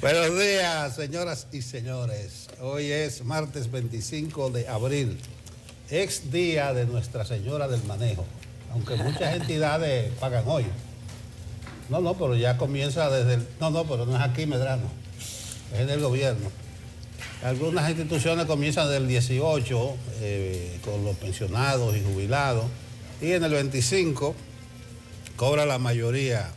Buenos días, señoras y señores. Hoy es martes 25 de abril, ex día de Nuestra Señora del Manejo, aunque muchas entidades pagan hoy. No, pero ya comienza desde el... pero no es aquí, Medrano, es en el gobierno. Algunas instituciones comienzan del 18 con los pensionados y jubilados, y en el 25 cobra la mayoría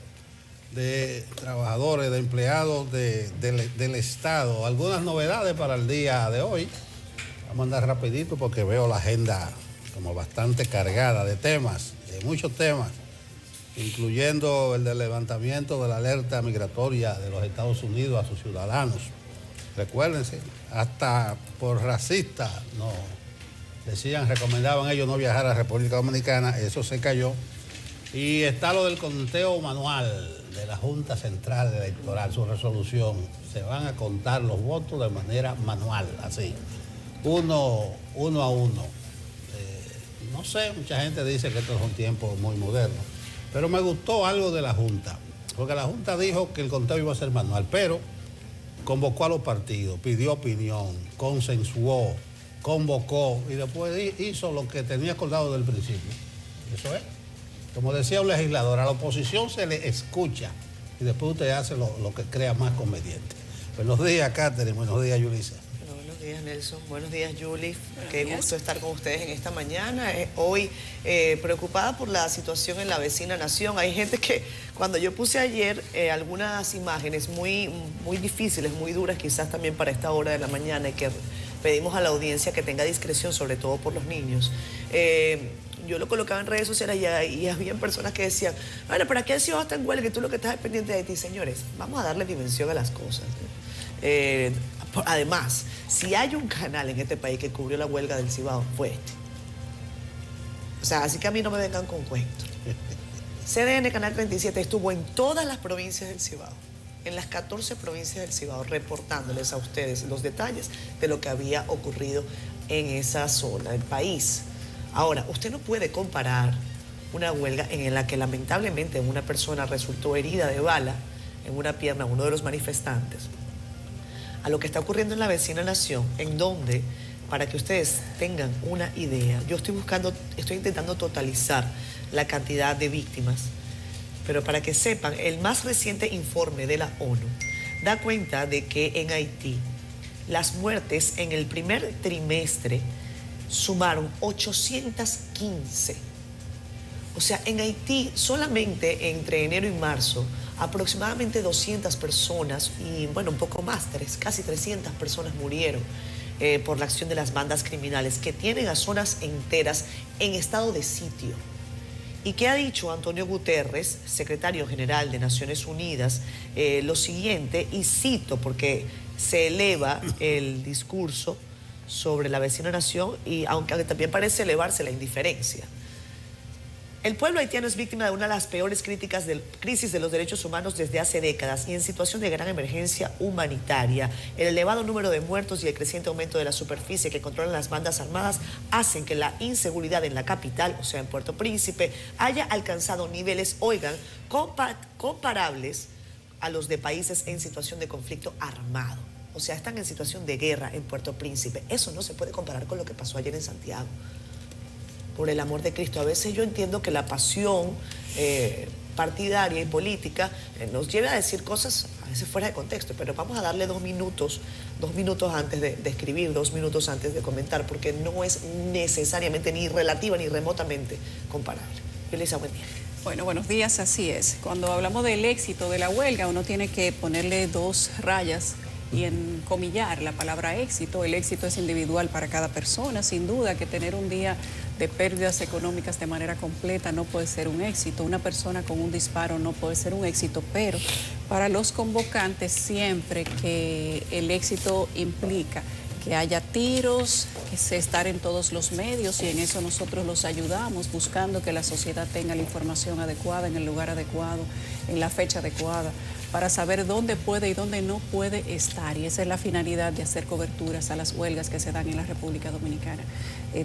de trabajadores, de empleados del Estado. Algunas novedades para el día de hoy. Vamos a andar rapidito porque veo la agenda como bastante cargada de temas, de muchos temas, incluyendo el del levantamiento de la alerta migratoria de los Estados Unidos a sus ciudadanos. Recuérdense, hasta por racistas, no, recomendaban ellos no viajar a la República Dominicana, eso se cayó. Y está lo del conteo manual de la Junta Central Electoral, su resolución. Se van a contar los votos de manera manual, así, uno a uno. No sé, mucha gente dice que estos son tiempos muy modernos, pero me gustó algo de la Junta, porque la Junta dijo que el conteo iba a ser manual, pero convocó a los partidos, pidió opinión, consensuó, convocó y después hizo lo que tenía acordado desde el principio. Eso es. Como decía un legislador, a la oposición se le escucha y después usted hace lo que crea más conveniente. Buenos días, Catherine. Buenos días, Yulisa. Buenos días, Nelson. Buenos días, Julie. Qué gusto estar con ustedes en esta mañana. Hoy preocupada por la situación en la vecina nación. Hay gente que, cuando yo puse ayer algunas imágenes muy difíciles, muy duras, quizás también para esta hora de la mañana, y que pedimos a la audiencia que tenga discreción, sobre todo por los niños. Yo lo colocaba en redes sociales y había personas que decían, bueno, ¿para qué el ciudad está en huelga y tú lo que estás es pendiente de ti? Señores, vamos a darle dimensión a las cosas. Además, si hay un canal en este país que cubrió la huelga del Cibao, fue este. O sea, así que a mí no me vengan con cuentos. CDN Canal 37 estuvo en todas las provincias del Cibao, en las 14 provincias del Cibao, reportándoles a ustedes los detalles de lo que había ocurrido en esa zona del país. Ahora, usted no puede comparar una huelga en la que lamentablemente una persona resultó herida de bala en una pierna, uno de los manifestantes, a lo que está ocurriendo en la vecina nación, en donde, para que ustedes tengan una idea, yo estoy intentando totalizar la cantidad de víctimas, pero para que sepan, el más reciente informe de la ONU da cuenta de que en Haití las muertes en el primer trimestre sumaron 815. O sea, en Haití solamente entre enero y marzo aproximadamente 200 personas y bueno, un poco más, casi 300 personas murieron por la acción de las bandas criminales que tienen a zonas enteras en estado de sitio. ¿Y qué ha dicho Antonio Guterres, secretario general de Naciones Unidas? Lo siguiente, y cito porque se eleva el discurso sobre la vecina nación y aunque también parece elevarse la indiferencia. El pueblo haitiano es víctima de una de las peores crisis de los derechos humanos desde hace décadas y en situación de gran emergencia humanitaria. El elevado número de muertos y el creciente aumento de la superficie que controlan las bandas armadas hacen que la inseguridad en la capital, o sea en Puerto Príncipe, haya alcanzado niveles, oigan, comparables a los de países en situación de conflicto armado. O sea, están en situación de guerra en Puerto Príncipe. Eso no se puede comparar con lo que pasó ayer en Santiago. Por el amor de Cristo, a veces yo entiendo que la pasión partidaria y política nos lleva a decir cosas a veces fuera de contexto, pero vamos a darle 2 minutos antes de escribir, 2 minutos antes de comentar, porque no es necesariamente ni relativa ni remotamente comparable. Elisa, buen día. Bueno, buenos días, así es. Cuando hablamos del éxito de la huelga, uno tiene que ponerle 2 rayas y encomillar la palabra éxito. El éxito es individual para cada persona, sin duda que tener un día de pérdidas económicas de manera completa no puede ser un éxito. Una persona con un disparo no puede ser un éxito, pero para los convocantes siempre que el éxito implica que haya tiros, que se estar en todos los medios, y en eso nosotros los ayudamos, buscando que la sociedad tenga la información adecuada, en el lugar adecuado, en la fecha adecuada, para saber dónde puede y dónde no puede estar. Y esa es la finalidad de hacer coberturas a las huelgas que se dan en la República Dominicana.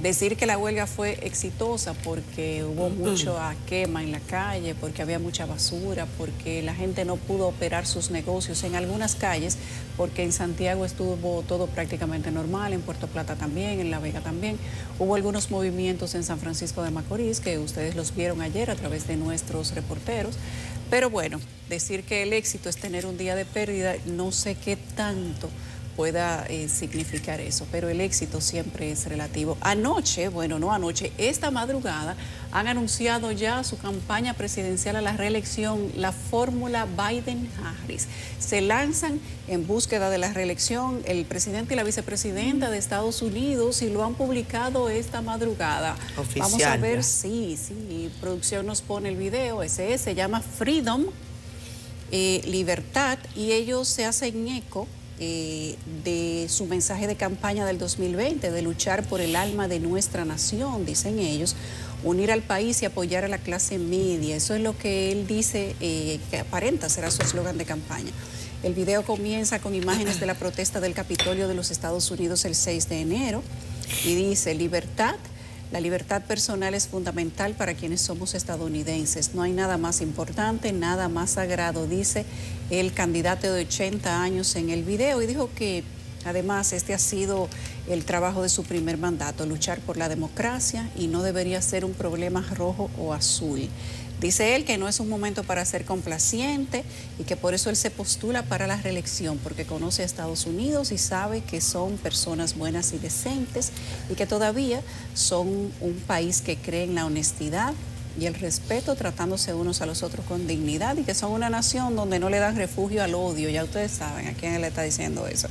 Decir que la huelga fue exitosa porque hubo mucha quema en la calle, porque había mucha basura, porque la gente no pudo operar sus negocios en algunas calles, porque en Santiago estuvo todo prácticamente normal, en Puerto Plata también, en La Vega también. Hubo algunos movimientos en San Francisco de Macorís que ustedes los vieron ayer a través de nuestros reporteros. Pero bueno, decir que el éxito es tener un día de pérdida, no sé qué tanto pueda significar eso, pero el éxito siempre es relativo. Anoche, bueno, no anoche, esta madrugada han anunciado ya su campaña presidencial a la reelección, la fórmula Biden-Harris. Se lanzan en búsqueda de la reelección el presidente y la vicepresidenta de Estados Unidos y lo han publicado esta madrugada. Oficial, vamos a ver, ya. sí, producción nos pone el video, ese se llama Freedom, Libertad, y ellos se hacen eco de su mensaje de campaña del 2020, de luchar por el alma de nuestra nación, dicen ellos, unir al país y apoyar a la clase media. Eso es lo que él dice, que aparenta será su eslogan de campaña. El video comienza con imágenes de la protesta del Capitolio de los Estados Unidos el 6 de enero y dice: libertad. La libertad personal es fundamental para quienes somos estadounidenses. No hay nada más importante, nada más sagrado, dice el candidato de 80 años en el video. Y dijo que además este ha sido el trabajo de su primer mandato, luchar por la democracia, y no debería ser un problema rojo o azul. Dice él que no es un momento para ser complaciente y que por eso él se postula para la reelección, porque conoce a Estados Unidos y sabe que son personas buenas y decentes y que todavía son un país que cree en la honestidad y el respeto, tratándose unos a los otros con dignidad, y que son una nación donde no le dan refugio al odio. Ya ustedes saben a quién él le está diciendo eso.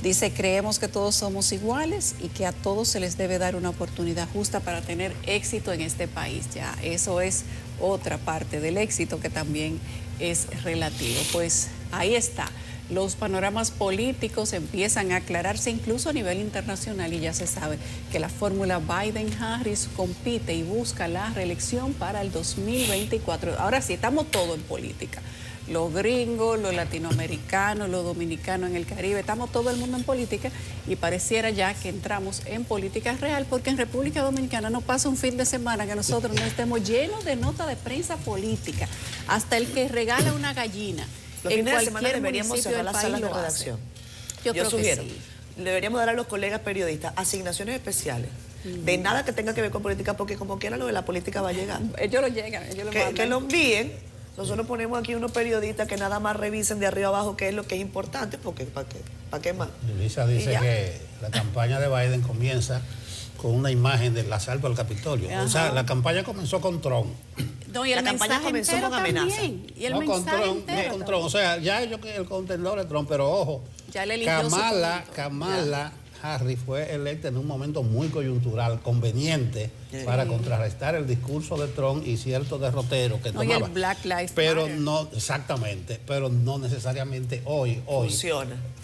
Dice: creemos que todos somos iguales y que a todos se les debe dar una oportunidad justa para tener éxito en este país. Ya, eso es otra parte del éxito que también es relativo. Pues ahí está. Los panoramas políticos empiezan a aclararse incluso a nivel internacional, y ya se sabe que la fórmula Biden-Harris compite y busca la reelección para el 2024. Ahora sí, estamos todos en política. Los gringos, los latinoamericanos, los dominicanos en el Caribe, estamos todo el mundo en política, y pareciera ya que entramos en política real, porque en República Dominicana no pasa un fin de semana que nosotros no estemos llenos de nota de prensa política. Hasta el que regala una gallina Los en fines de semana cualquier deberíamos municipio cerrar del las país salas de lo hace. redacción. Yo creo sugiero, que sí. deberíamos dar a los colegas periodistas asignaciones especiales, de nada que tenga que ver con política, porque como quiera lo de la política va a llegar. Ellos lo llegan, ellos lo mandan. Que lo envíen. Nosotros ponemos aquí unos periodistas que nada más revisen de arriba abajo qué es lo que es importante, porque ¿para qué más? Luisa dice que la campaña de Biden comienza con una imagen del asalto al Capitolio. Ajá. O sea, la campaña comenzó con Trump. No, y el La campaña mensaje comenzó entero con amenaza. también. Y el No con mensaje Trump, entero no con Trump. O sea, ya ellos que el contendor es Trump, pero ojo, Ya le eligió su público. Kamala Harris fue electa en un momento muy coyuntural, conveniente, para contrarrestar el discurso de Trump y cierto derrotero que No, y tomaba. el Black Lives pero Matter. no, exactamente, pero no necesariamente hoy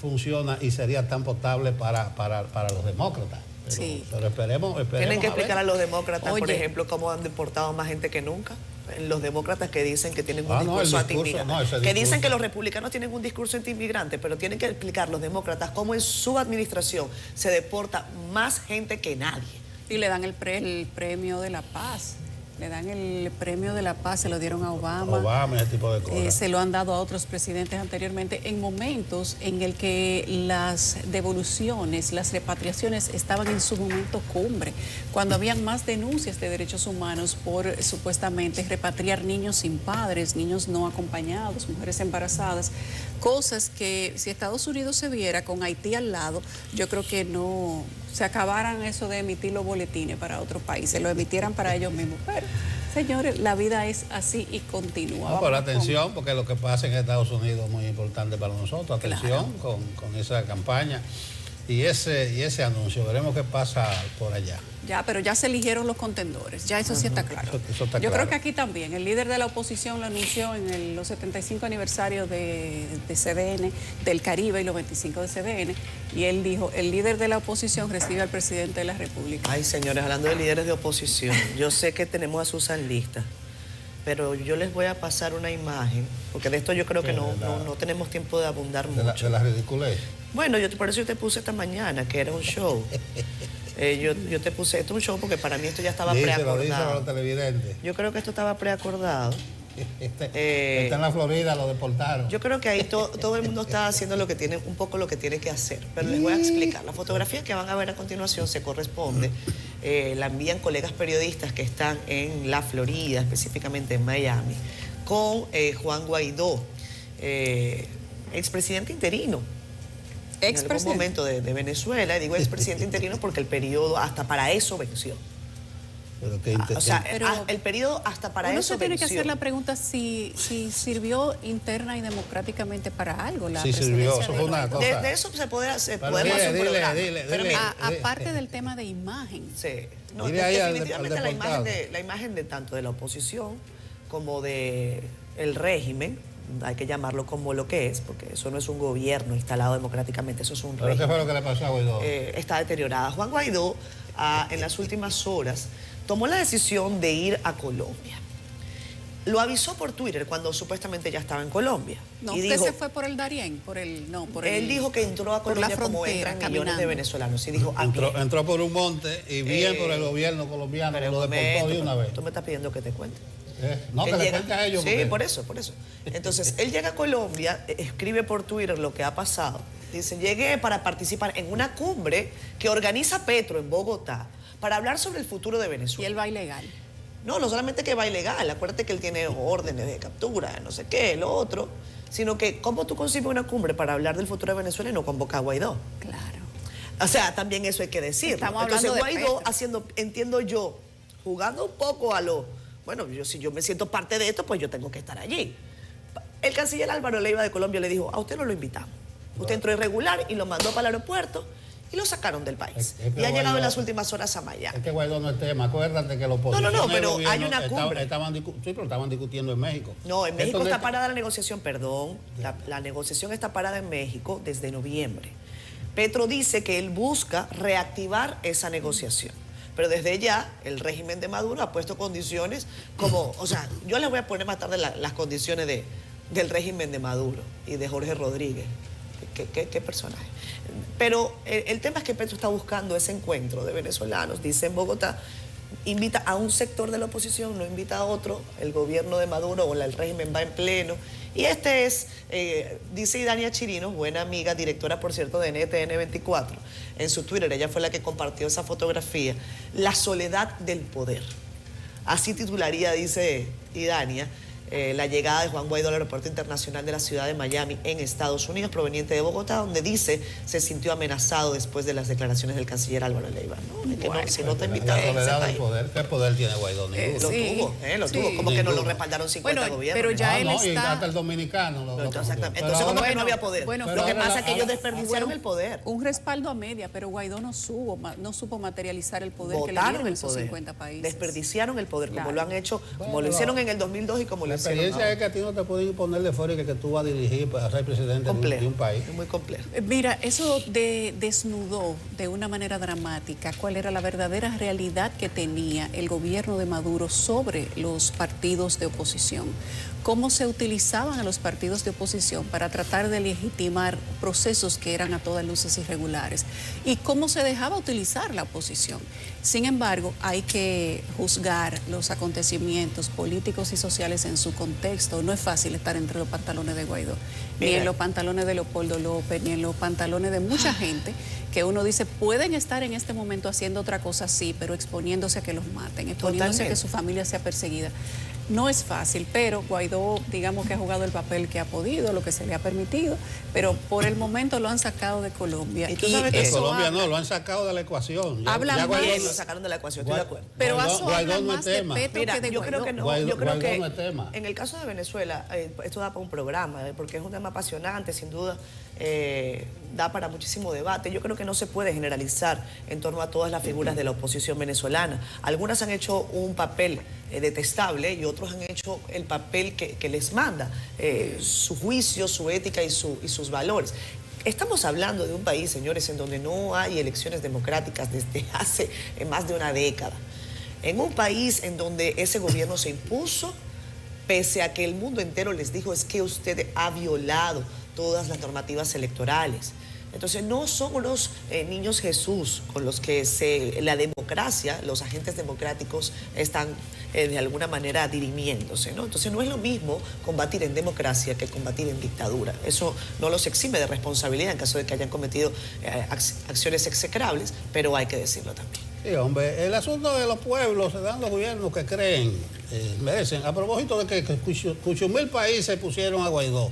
funciona y sería tan potable para los demócratas. Pero, Sí. pero esperemos Tienen que a ver. explicar a los demócratas, por Oye. ejemplo, cómo han deportado más gente que nunca. Los demócratas que dicen que tienen un Ah, no, el discurso discurso, anti-inmigrante. no, ese Que dicen discurso. que los republicanos tienen un discurso anti-inmigrante, pero tienen que explicar los demócratas cómo en su administración se deporta más gente que nadie. Y le dan el premio de la paz. Le dan el premio de la paz, se lo dieron a Obama. Obama, ese tipo de cosas. Se lo han dado a otros presidentes anteriormente en momentos en el que las devoluciones, las repatriaciones estaban en su momento cumbre, cuando habían más denuncias de derechos humanos por supuestamente repatriar niños sin padres, niños no acompañados, mujeres embarazadas, cosas que si Estados Unidos se viera con Haití al lado, yo creo que no se acabaran eso de emitir los boletines para otros países, lo emitieran para ellos mismos. Pero, señores, la vida es así y continúa. No, pero Vamos con- atención, porque lo que pasa en Estados Unidos es muy importante para nosotros. Atención con esa campaña y ese anuncio. Veremos qué pasa por allá. Ya, pero ya se eligieron los contendores, ya eso sí está claro. Eso está Yo claro. creo que aquí también, el líder de la oposición lo anunció en los 75 aniversarios de CDN, del Caribe, y los 25 de CDN, y él dijo, el líder de la oposición recibe al presidente de la República. Ay, señores, hablando de líderes de oposición, yo sé que tenemos a Susan lista, pero yo les voy a pasar una imagen, porque de esto yo creo que no tenemos tiempo de abundar mucho. De la ridiculez. Bueno, por eso yo te puse esta mañana, que era un show. Yo te puse esto un show porque para mí esto ya estaba preacordado. Díselo a los televidentes. Yo creo que esto estaba preacordado. Está en la Florida, lo deportaron. Yo creo que ahí todo el mundo está haciendo un poco lo que tiene que hacer. Pero les voy a explicar. La fotografía que van a ver a continuación se corresponde. La envían colegas periodistas que están en la Florida, específicamente en Miami, con Juan Guaidó, expresidente interino. En algún momento de Venezuela. Y digo expresidente interino porque el periodo hasta para eso venció. Pero el periodo hasta para eso se tiene venció. que hacer la pregunta si sirvió interna y democráticile para algo la presidencia. Sí sirvió, eso fue una cosa. De eso se puede hacer, podemos hacer un programa. Pero aparte del tema de imagen. Sí. No, definitivamente la imagen de tanto de la oposición como de el régimen, hay que llamarlo como lo que es, porque eso no es un gobierno instalado democráticamente, eso es un régimen. ¿Pero qué fue lo que le pasó a Guaidó? Está deteriorada. Juan Guaidó, en las últimas horas, tomó la decisión de ir a Colombia. Lo avisó por Twitter cuando supuestamente ya estaba en Colombia. No, usted se fue por el Darién, Él dijo que entró a Colombia como entran millones de venezolanos. Y dijo, entró por un monte y bien por el gobierno colombiano, lo deportó de una vez. Tú me estás pidiendo que te cuente. No, que le cuente a ellos. Sí, por eso. Entonces, él llega a Colombia, escribe por Twitter lo que ha pasado. Dice, llegué para participar en una cumbre que organiza Petro en Bogotá para hablar sobre el futuro de Venezuela. ¿Y él va ilegal? No solamente que va ilegal, acuérdate que él tiene órdenes de captura, no sé qué, lo otro, sino que cómo tú concibes una cumbre para hablar del futuro de Venezuela y no convoca a Guaidó. Claro. O sea, también eso hay que decirlo. Entonces Guaidó haciendo, entiendo yo, jugando un poco a lo, bueno, si yo me siento parte de esto, pues yo tengo que estar allí. El canciller Álvaro Leiva de Colombia le dijo, a usted no lo invitamos. Usted entró irregular y lo mandó para el aeropuerto y lo sacaron del país. Y ha llegado en las últimas horas a Miami. Es que Guaidó no es tema. Acuérdate que los oposición No, pero hay una cumbre. Estaban discutiendo en México. No, en México está parada la negociación, perdón. La negociación está parada en México desde noviembre. Petro dice que él busca reactivar esa negociación. Pero desde ya el régimen de Maduro ha puesto condiciones como, o sea, yo les voy a poner más tarde las condiciones del régimen de Maduro y de Jorge Rodríguez. ¿Qué personaje? Pero el tema es que Petro está buscando ese encuentro de venezolanos, dice en Bogotá, invita a un sector de la oposición, no invita a otro, el gobierno de Maduro o el régimen va en pleno. Y este es, dice Idania Chirinos, buena amiga, directora, por cierto, de NTN 24, en su Twitter, ella fue la que compartió esa fotografía, la soledad del poder. Así titularía, dice Idania, la llegada de Juan Guaidó al aeropuerto internacional de la ciudad de Miami en Estados Unidos, proveniente de Bogotá, donde dice se sintió amenazado después de las declaraciones del canciller Álvaro Leiva. ¿No? Que no, si no te invitan a ese país. ¿Qué poder tiene Guaidó? Lo tuvo. Como que no lo respaldaron 50 gobiernos. Pero ya él está... Y hasta el dominicano. Exactamente. Entonces, como que no había poder. Lo que pasa es que ellos desperdiciaron el poder. Un respaldo a media, pero Guaidó no supo materializar el poder que le Votaron dieron el esos poder. 50 países. Desperdiciaron el poder, como lo han hecho, como lo hicieron en el 2002 y como lo hicieron La experiencia es que a ti no te pueden imponer de fuera que tú vas a dirigir para ser presidente de un país. Es muy complejo. Mira, eso desnudó de una manera dramática cuál era la verdadera realidad que tenía el gobierno de Maduro sobre los partidos de oposición. Cómo se utilizaban a los partidos de oposición para tratar de legitimar procesos que eran a todas luces irregulares y cómo se dejaba utilizar la oposición. Sin embargo, hay que juzgar los acontecimientos políticos y sociales en su contexto. No es fácil estar entre los pantalones de Guaidó, ni en los pantalones de Leopoldo López, ni en los pantalones de mucha gente que uno dice pueden estar en este momento haciendo otra cosa, sí, pero exponiéndose a que los maten, exponiéndose a que su familia sea perseguida. No es fácil, pero Guaidó, digamos que ha jugado el papel que ha podido, lo que se le ha permitido, pero por el momento lo han sacado de Colombia. ¿Y tú sabes que Colombia no, lo han sacado de la ecuación. Hablan bien, lo sacaron de la ecuación, estoy de acuerdo. Pero Guaidó no es tema. Mira, yo creo que no. Yo creo que no es tema. En el caso de Venezuela, esto da para un programa, porque es un tema apasionante, sin duda, da para muchísimo debate. Yo creo que no se puede generalizar en torno a todas las figuras de la oposición venezolana. Algunas han hecho un papel detestable y otros han hecho el papel que les manda, su juicio, su ética y sus valores. Estamos hablando de un país, señores, en donde no hay elecciones democráticas desde hace más de una década. En un país en donde ese gobierno se impuso pese a que el mundo entero les dijo es que usted ha violado todas las normativas electorales. Entonces no son unos niños Jesús con los que la democracia, los agentes democráticos están de alguna manera dirimiéndose, ¿no? Entonces no es lo mismo combatir en democracia que combatir en dictadura. Eso no los exime de responsabilidad en caso de que hayan cometido acciones execrables, pero hay que decirlo también. Sí, hombre, el asunto de los pueblos se dan los gobiernos que creen, merecen. A propósito de que 8.000 países pusieron a Guaidó.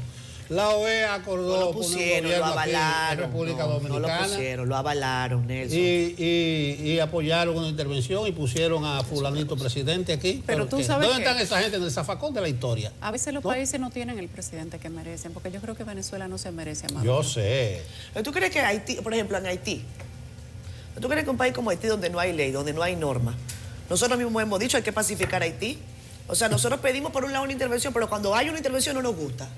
La OEA acordó No lo pusieron, lo avalaron. En República Dominicana. No lo pusieron, lo avalaron, Nelson. Y apoyaron una intervención y pusieron a fulanito presidente aquí. Pero tú sabes ¿dónde que están esa gente en el zafacón de la historia? a veces los países no tienen el presidente que merecen, porque yo creo que Venezuela no se merece a Yo Maduro. sé. ¿Tú crees que Haití, por ejemplo, en Haití, tú crees que un país como Haití, donde no hay ley, donde no hay norma, nosotros mismos hemos dicho hay que pacificar Haití? O sea, nosotros pedimos por un lado una intervención, pero cuando hay una intervención no nos gusta.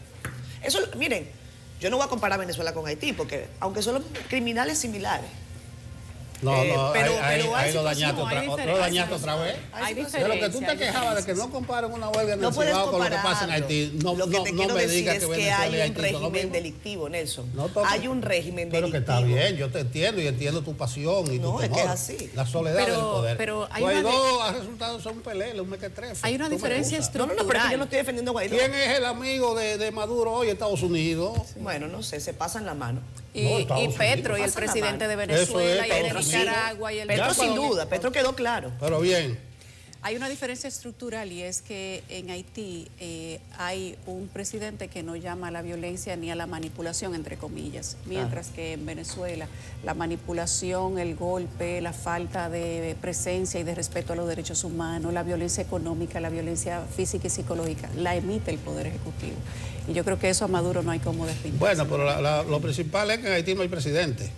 Eso, miren, yo no voy a comparar Venezuela con Haití, porque aunque son criminales similares. Ahí lo dañaste otra vez. Hay De lo que tú te quejabas de que no comparen una huelga en el Cibao con lo que pasa en Haití, no me digas que Venezuela y hay un Haití son lo régimen mismo. delictivo, Nelson. No toca. Hay un régimen Pero que delictivo. está bien, yo te entiendo y entiendo tu pasión y No, tu es que temor. es así. La soledad del poder. pero hay Guaidó ha resultado ser un pelele, un mequetrefe. Hay una Tú me diferencia excusas. No, pero es que yo no estoy defendiendo a Guaidó. ¿Quién es el amigo de Maduro hoy en Estados Unidos? Bueno, no sé, se pasan la mano. No, Y Estados Petro Unidos. y el Pasa la presidente de mano. Venezuela y el de Petro, sí. Nicaragua y el de Petro Ya, sin pero- duda, Petro quedó claro. Pero bien. Hay una diferencia estructural y es que en Haití hay un presidente que no llama a la violencia ni a la manipulación, entre comillas, mientras que en Venezuela la manipulación, el golpe, la falta de presencia y de respeto a los derechos humanos, la violencia económica, la violencia física y psicológica, la emite el Poder Ejecutivo. Y yo creo que eso a Maduro no hay cómo despintar. Bueno, pero lo principal es que en Haití no hay presidente.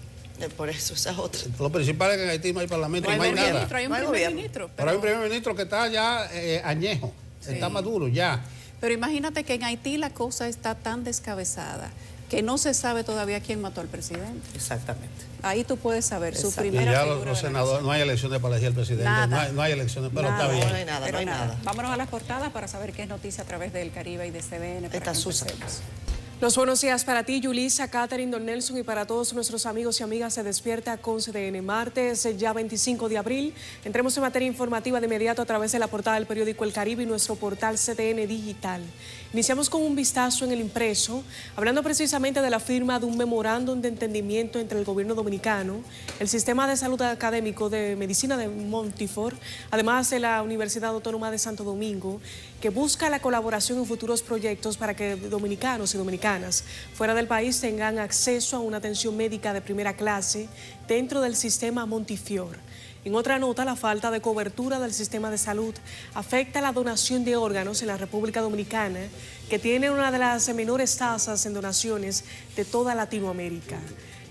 Por eso, esa es otra. Lo principal es que en Haití no hay parlamento, no hay nada. Hay un No hay primer gobierno. ministro. Pero hay un primer ministro que está ya añejo, está maduro ya. Pero imagínate que en Haití la cosa está tan descabezada que no se sabe todavía quién mató al presidente. Exactamente. Ahí tú puedes saber su Exacto. Y primera ya figura los de la senadores, no hay elecciones para elegir al presidente, Nada. no hay elecciones, pero Nada. está bien. No hay nada, Pero no hay nada. Vámonos a las portadas para saber qué es noticia a través del Caribe y de CDN. para Está que Susan. empecemos. Los buenos días para ti, Yulisa, Catherine, Don Nelson y para todos nuestros amigos y amigas se despierta con CDN. Martes, ya 25 de abril. Entremos en materia informativa de inmediato a través de la portada del periódico El Caribe y nuestro portal CDN Digital. Iniciamos con un vistazo en el impreso, hablando precisamente de la firma de un memorándum de entendimiento entre el gobierno dominicano, el Sistema de Salud Académico de Medicina de Montefiore, además de la Universidad Autónoma de Santo Domingo, que busca la colaboración en futuros proyectos para que dominicanos y dominicanas fuera del país tengan acceso a una atención médica de primera clase dentro del sistema Montefiore. En otra nota, la falta de cobertura del sistema de salud afecta la donación de órganos en la República Dominicana, que tiene una de las menores tasas en donaciones de toda Latinoamérica.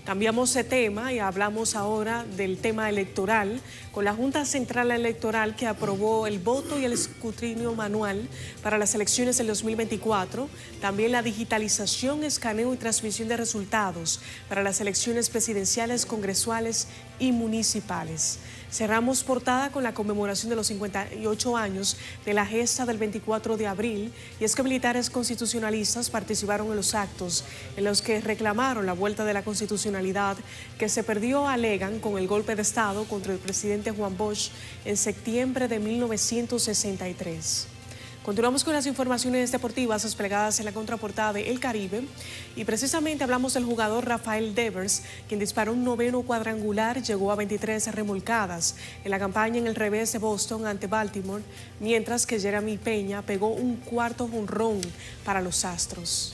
Cambiamos de tema y hablamos ahora del tema electoral, con la Junta Central Electoral que aprobó el voto y el escrutinio manual para las elecciones del 2024, también la digitalización, escaneo y transmisión de resultados para las elecciones presidenciales, congresuales y municipales. Cerramos portada con la conmemoración de los 58 años de la gesta del 24 de abril, y es que militares constitucionalistas participaron en los actos en los que reclamaron la vuelta de la constitucionalidad que se perdió, alegan, con el golpe de Estado contra el presidente Juan Bosch en septiembre de 1963. Continuamos con las informaciones deportivas desplegadas en la contraportada de El Caribe y precisamente hablamos del jugador Rafael Devers, quien disparó un noveno cuadrangular, llegó a 23 remolcadas en la campaña en el revés de Boston ante Baltimore, mientras que Jeremy Peña pegó un cuarto jonrón para los Astros.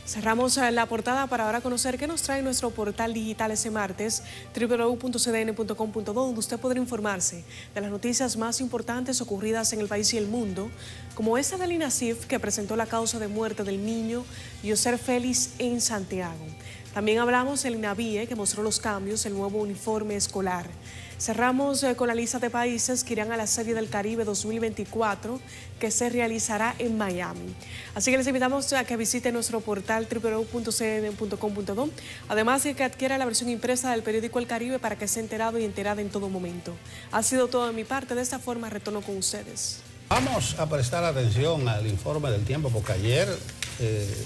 Cerramos la portada para ahora conocer qué nos trae nuestro portal digital ese martes, www.cdn.com.do, donde usted podrá informarse de las noticias más importantes ocurridas en el país y el mundo, como esta del INASIF, que presentó la causa de muerte del niño Yoser Félix en Santiago. También hablamos del INAVIE, que mostró los cambios, el nuevo uniforme escolar. Cerramos con la lista de países que irán a la Serie del Caribe 2024, que se realizará en Miami. Así que les invitamos a que visiten nuestro portal www.cdn.com.do, además de que adquiera la versión impresa del periódico El Caribe para que esté enterado y enterada en todo momento. Ha sido todo de mi parte. De esta forma retorno con ustedes. Vamos a prestar atención al informe del tiempo, porque ayer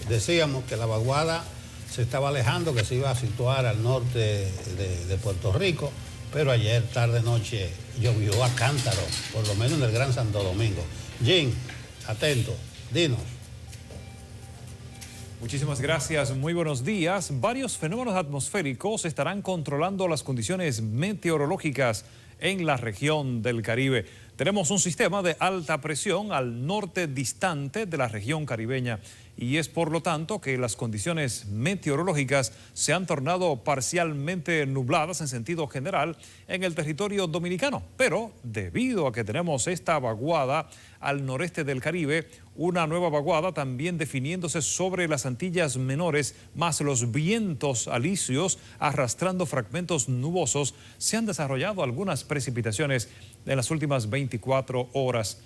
decíamos que la vaguada se estaba alejando, que se iba a situar al norte de Puerto Rico, pero ayer tarde-noche llovió a cántaro, por lo menos en el Gran Santo Domingo. Jim, atento, dinos. Muchísimas gracias, muy buenos días. Varios fenómenos atmosféricos estarán controlando las condiciones meteorológicas en la región del Caribe. Tenemos un sistema de alta presión al norte distante de la región caribeña y es por lo tanto que las condiciones meteorológicas se han tornado parcialmente nubladas en sentido general en el territorio dominicano. Pero debido a que tenemos esta vaguada al noreste del Caribe, una nueva vaguada también definiéndose sobre las Antillas Menores, más los vientos alisios arrastrando fragmentos nubosos, se han desarrollado algunas precipitaciones en las últimas 24 horas.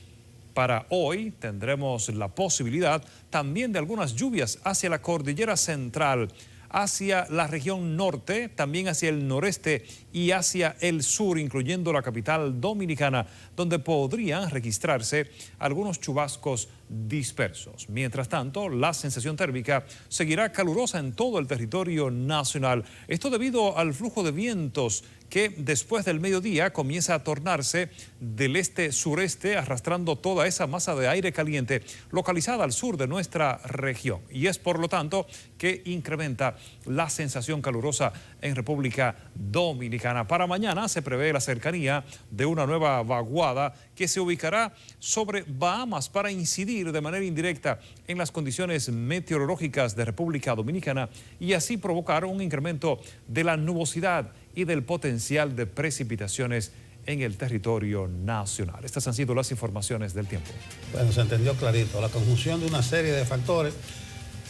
Para hoy tendremos la posibilidad también de algunas lluvias hacia la cordillera central, hacia la región norte, también hacia el noreste y hacia el sur, incluyendo la capital dominicana, donde podrían registrarse algunos chubascos dispersos. Mientras tanto, la sensación térmica seguirá calurosa en todo el territorio nacional. Esto debido al flujo de vientos que después del mediodía comienza a tornarse del este-sureste, arrastrando toda esa masa de aire caliente localizada al sur de nuestra región. Y es por lo tanto que incrementa la sensación calurosa en República Dominicana. Para mañana se prevé la cercanía de una nueva vaguada que se ubicará sobre Bahamas para incidir de manera indirecta en las condiciones meteorológicas de República Dominicana y así provocar un incremento de la nubosidad y del potencial de precipitaciones en el territorio nacional. Estas han sido las informaciones del tiempo. Bueno, se entendió clarito. La conjunción de una serie de factores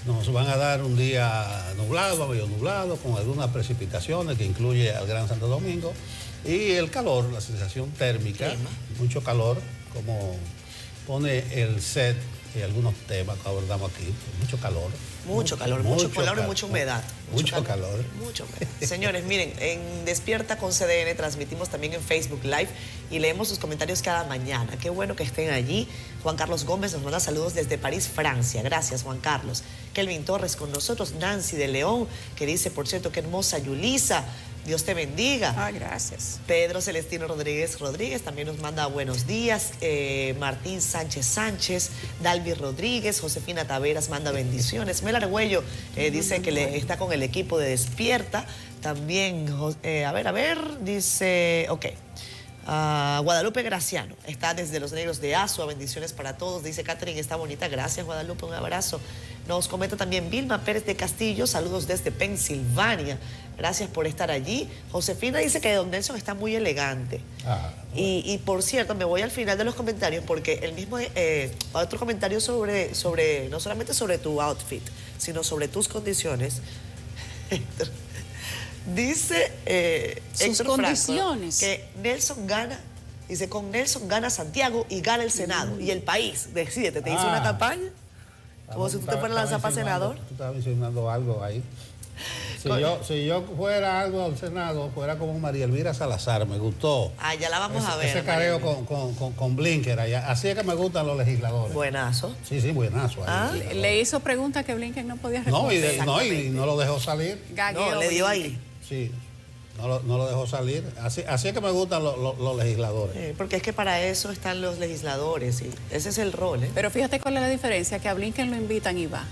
nos van a dar un día nublado, medio nublado, con algunas precipitaciones que incluye al Gran Santo Domingo. Y el calor, la sensación térmica, mucho calor, como pone el set y algunos temas que abordamos aquí. Mucho calor. Mucho calor y mucha humedad. Mucho calor. Mucha humedad. Señores, miren, en Despierta con CDN transmitimos también en Facebook Live y leemos sus comentarios cada mañana. Qué bueno que estén allí. Juan Carlos Gómez nos manda saludos desde París, Francia. Gracias, Juan Carlos. Kelvin Torres con nosotros. Nancy de León, que dice, por cierto, qué hermosa Yulisa. Dios te bendiga. Ah, gracias. Pedro Celestino Rodríguez también nos manda buenos días. Martín Sánchez, Dalvi Rodríguez, Josefina Taveras manda bendiciones. Mel Argüello dice que está con el equipo de Despierta. También, dice, ok. Guadalupe Graciano está desde Los Negros de Azua, bendiciones para todos. Dice Catherine, está bonita, gracias Guadalupe, un abrazo. Nos comenta también Vilma Pérez de Castillo, saludos desde Pensilvania, gracias por estar allí. Josefina dice que don Nelson está muy elegante. Y por cierto, me voy al final de los comentarios porque el mismo, otro comentario sobre, no solamente sobre tu outfit, sino sobre tus condiciones. Dice sus condiciones. Franco, que Nelson gana, dice, con Nelson gana Santiago y gana el Senado. Y el país, decídete, te hizo una campaña, como si tú te fueras a lanzar para senador. Tú estabas mencionando algo ahí. Si yo fuera algo al Senado, fuera como María Elvira Salazar, me gustó. Ya la vamos a ver. Ese careo con Blinker allá. Así es que me gustan los legisladores. Buenazo. Sí, buenazo. Le hizo pregunta que Blinken no podía responder. Y no lo dejó salir. No, le dio ahí. Sí, no lo dejó salir. Así es que me gustan los legisladores. Porque es que para eso están los legisladores. Y ese es el rol. Pero fíjate cuál es la diferencia, que a Blinken lo invitan y va.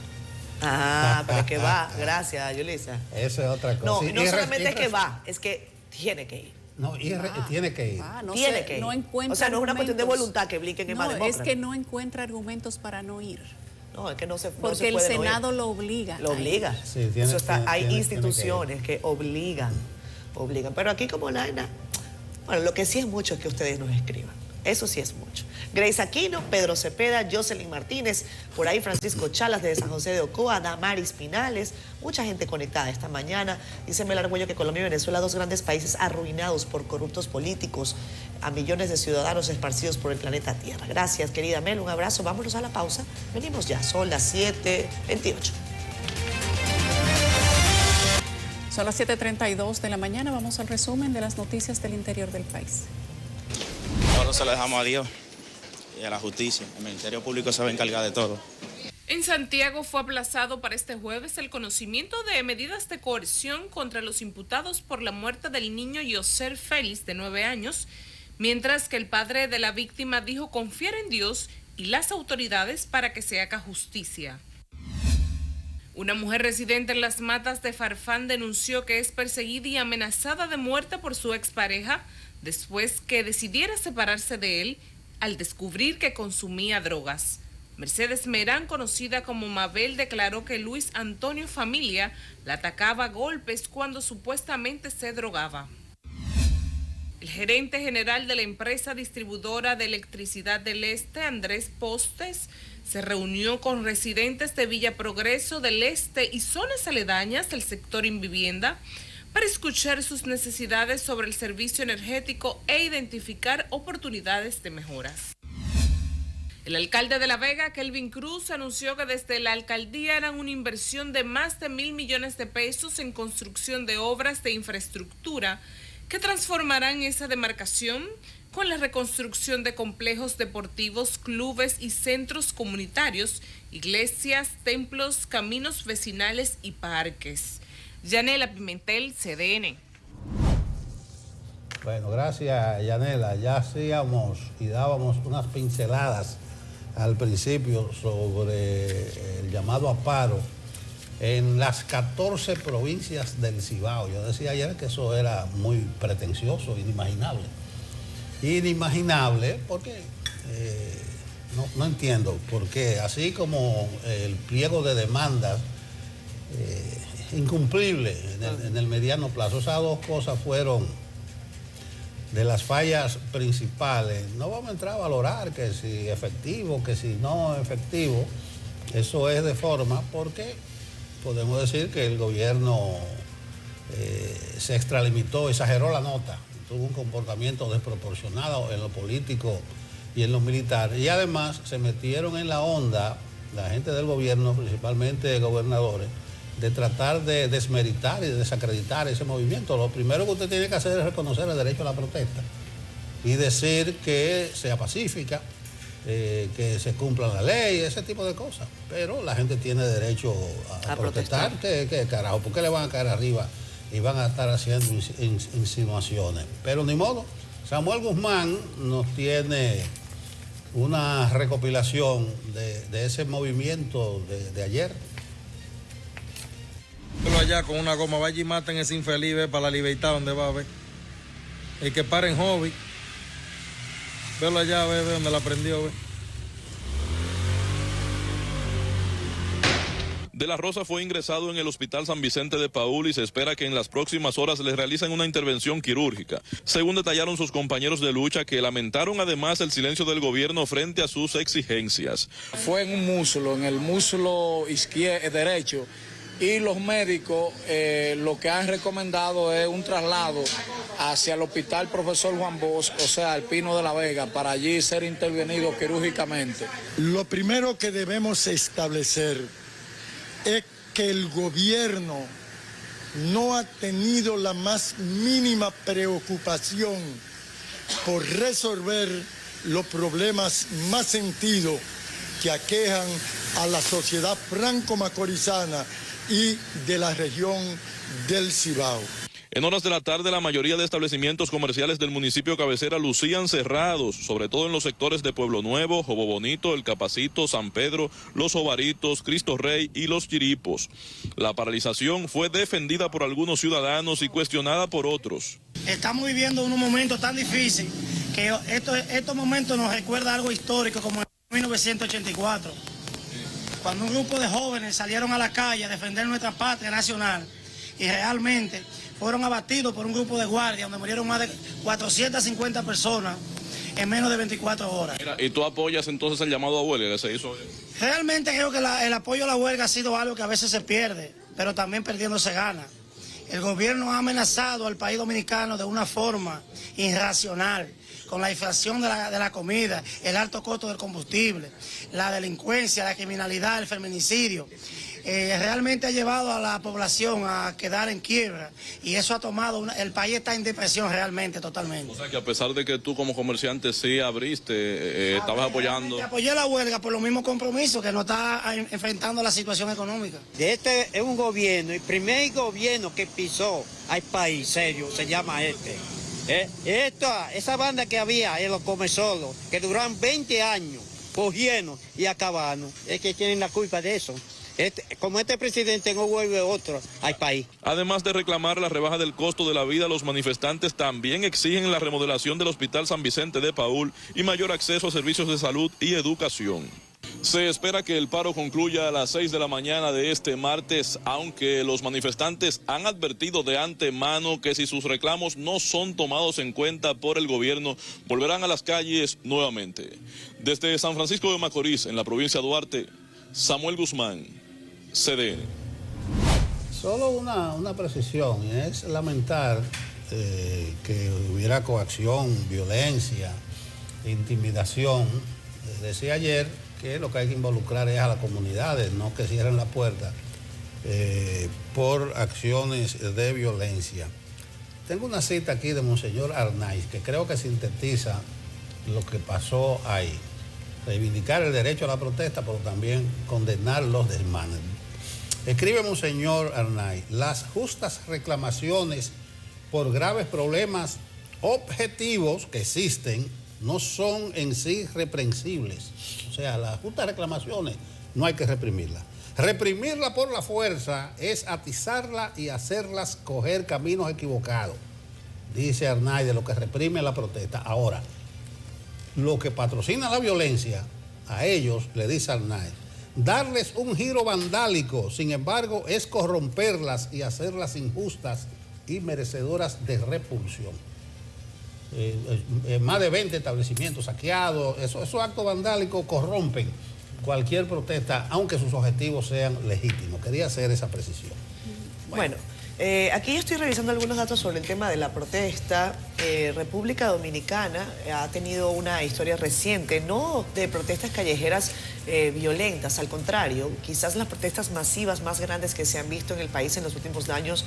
Pero es que va. Gracias, Yulisa. Eso es otra cosa. No, y no solamente es que va, es que tiene que ir. No, tiene que ir. Tiene que ir. No encuentra o sea, no es una cuestión de argumentos. voluntad que Blinken es más No, demócrata. es que no encuentra argumentos para no ir. No, es que no se puede. Porque el Senado lo obliga. Lo obliga. Sí, hay instituciones que obligan. Pero aquí como bueno, lo que sí es mucho es que ustedes nos escriban. Eso sí es mucho. Grace Aquino, Pedro Cepeda, Jocelyn Martínez, por ahí Francisco Chalas de San José de Ocoa, Damaris Pinales, mucha gente conectada esta mañana. Dice Mel Argüello que Colombia y Venezuela, dos grandes países arruinados por corruptos políticos, a millones de ciudadanos esparcidos por el planeta Tierra. Gracias, querida Mel, un abrazo. Vámonos a la pausa. Venimos ya, son las 7:28. Son las 7:32 de la mañana. Vamos al resumen de las noticias del interior del país. Ahora se lo dejamos a Dios. y a la justicia. El Ministerio Público se va a encargar de todo. En Santiago fue aplazado para este jueves el conocimiento de medidas de coerción contra los imputados por la muerte del niño Yoser Félix, de 9 años, mientras que el padre de la víctima dijo confiar en Dios y las autoridades para que se haga justicia. Una mujer residente en Las Matas de Farfán denunció que es perseguida y amenazada de muerte por su expareja después que decidiera separarse de él al descubrir que consumía drogas. Mercedes Merán, conocida como Mabel, declaró que Luis Antonio Familia la atacaba a golpes cuando supuestamente se drogaba. El gerente general de la empresa distribuidora de electricidad del Este, Andrés Postes, se reunió con residentes de Villa Progreso del Este y zonas aledañas del sector Invivienda para escuchar sus necesidades sobre el servicio energético e identificar oportunidades de mejoras. El alcalde de La Vega, Kelvin Cruz, anunció que desde la alcaldía harán una inversión de más de 1.000 millones de pesos en construcción de obras de infraestructura que transformarán esa demarcación con la reconstrucción de complejos deportivos, clubes y centros comunitarios, iglesias, templos, caminos vecinales y parques. Yanela Pimentel, CDN. Bueno, gracias, Yanela. Ya hacíamos y dábamos unas pinceladas al principio sobre el llamado a paro en las 14 provincias del Cibao. Yo decía ayer que eso era muy pretencioso, inimaginable. Inimaginable porque no entiendo por qué, así como el pliego de demandas incumplible en el mediano plazo. Esas dos cosas fueron de las fallas principales. No vamos a entrar a valorar que si efectivo, que si no efectivo. Eso es de forma porque podemos decir que el gobierno se extralimitó, exageró la nota, tuvo un comportamiento desproporcionado en lo político y en lo militar. Y además se metieron en la onda la gente del gobierno, principalmente gobernadores, de tratar de desmeritar y de desacreditar ese movimiento. Lo primero que usted tiene que hacer es reconocer el derecho a la protesta y decir que sea pacífica, que se cumpla la ley, ese tipo de cosas. Pero la gente tiene derecho a protestar. ¿Qué carajo? ¿Por qué le van a caer arriba y van a estar haciendo insinuaciones? Pero ni modo. Samuel Guzmán nos tiene una recopilación de ese movimiento de ayer. Allá con una goma, vaya y maten a ese infeliz, ve, para la libertad donde va a ver. El que paren hobby. Velo allá, ve donde la prendió, ve. De la Rosa fue ingresado en el Hospital San Vicente de Paúl y se espera que en las próximas horas le realicen una intervención quirúrgica, según detallaron sus compañeros de lucha, que lamentaron además el silencio del gobierno frente a sus exigencias. Fue en un muslo, en el muslo derecho, y los médicos lo que han recomendado es un traslado hacia el Hospital Profesor Juan Bosch, o sea, el Pino de la Vega, para allí ser intervenido quirúrgicamente. Lo primero que debemos establecer es que el gobierno no ha tenido la más mínima preocupación por resolver los problemas más sentidos que aquejan a la sociedad franco-macorizana y de la región del Cibao. En horas de la tarde, la mayoría de establecimientos comerciales del municipio cabecera lucían cerrados, sobre todo en los sectores de Pueblo Nuevo, Jobo Bonito, El Capacito, San Pedro, Los Ovaritos, Cristo Rey y Los Chiripos. La paralización fue defendida por algunos ciudadanos y cuestionada por otros. Estamos viviendo unos momentos tan difíciles que estos momentos nos recuerda algo histórico como en 1984. Cuando un grupo de jóvenes salieron a la calle a defender nuestra patria nacional y realmente fueron abatidos por un grupo de guardias donde murieron más de 450 personas en menos de 24 horas. Mira, ¿y tú apoyas entonces el llamado a huelga que se hizo hoy? Realmente creo que el apoyo a la huelga ha sido algo que a veces se pierde, pero también perdiendo se gana. El gobierno ha amenazado al país dominicano de una forma irracional, con la inflación de la comida, el alto costo del combustible, la delincuencia, la criminalidad, el feminicidio. realmente ha llevado a la población a quedar en quiebra y eso ha tomado, el país está en depresión realmente, totalmente. O sea que a pesar de que tú como comerciante sí abriste, estabas apoyando. Apoyé la huelga por los mismos compromisos que nos está enfrentando la situación económica. Este es un gobierno, el primer gobierno que pisó al país, serio, se llama este. Esa banda que había en los Comesolos, que duran 20 años cogiendo y acabando, es que tienen la culpa de eso. Como este presidente no vuelve otro al país. Además de reclamar la rebaja del costo de la vida, los manifestantes también exigen la remodelación del Hospital San Vicente de Paúl y mayor acceso a servicios de salud y educación. Se espera que el paro concluya a las 6 de la mañana de este martes, aunque los manifestantes han advertido de antemano que si sus reclamos no son tomados en cuenta por el gobierno, volverán a las calles nuevamente. Desde San Francisco de Macorís, en la provincia de Duarte, Samuel Guzmán, CDN. Solo una precisión, y es lamentar que hubiera coacción, violencia, intimidación. Decía ayer que lo que hay que involucrar es a las comunidades, no que cierren la puerta por acciones de violencia. Tengo una cita aquí de Monseñor Arnaiz que creo que sintetiza lo que pasó ahí. Reivindicar el derecho a la protesta, pero también condenar los desmanes. Escribe Monseñor Arnaiz: las justas reclamaciones por graves problemas objetivos que existen no son en sí reprensibles. O sea, las justas reclamaciones no hay que reprimirlas. Reprimirla por la fuerza es atizarla y hacerlas coger caminos equivocados, dice Arnaiz, de lo que reprime la protesta. Ahora, lo que patrocina la violencia, a ellos, le dice Arnaiz, darles un giro vandálico, sin embargo, es corromperlas y hacerlas injustas y merecedoras de repulsión. Más de 20 establecimientos saqueados, esos actos vandálicos corrompen cualquier protesta, aunque sus objetivos sean legítimos. Quería hacer esa precisión. Bueno, aquí yo estoy revisando algunos datos sobre el tema de la protesta. República Dominicana ha tenido una historia reciente, no de protestas callejeras violentas, al contrario, quizás las protestas masivas más grandes que se han visto en el país en los últimos años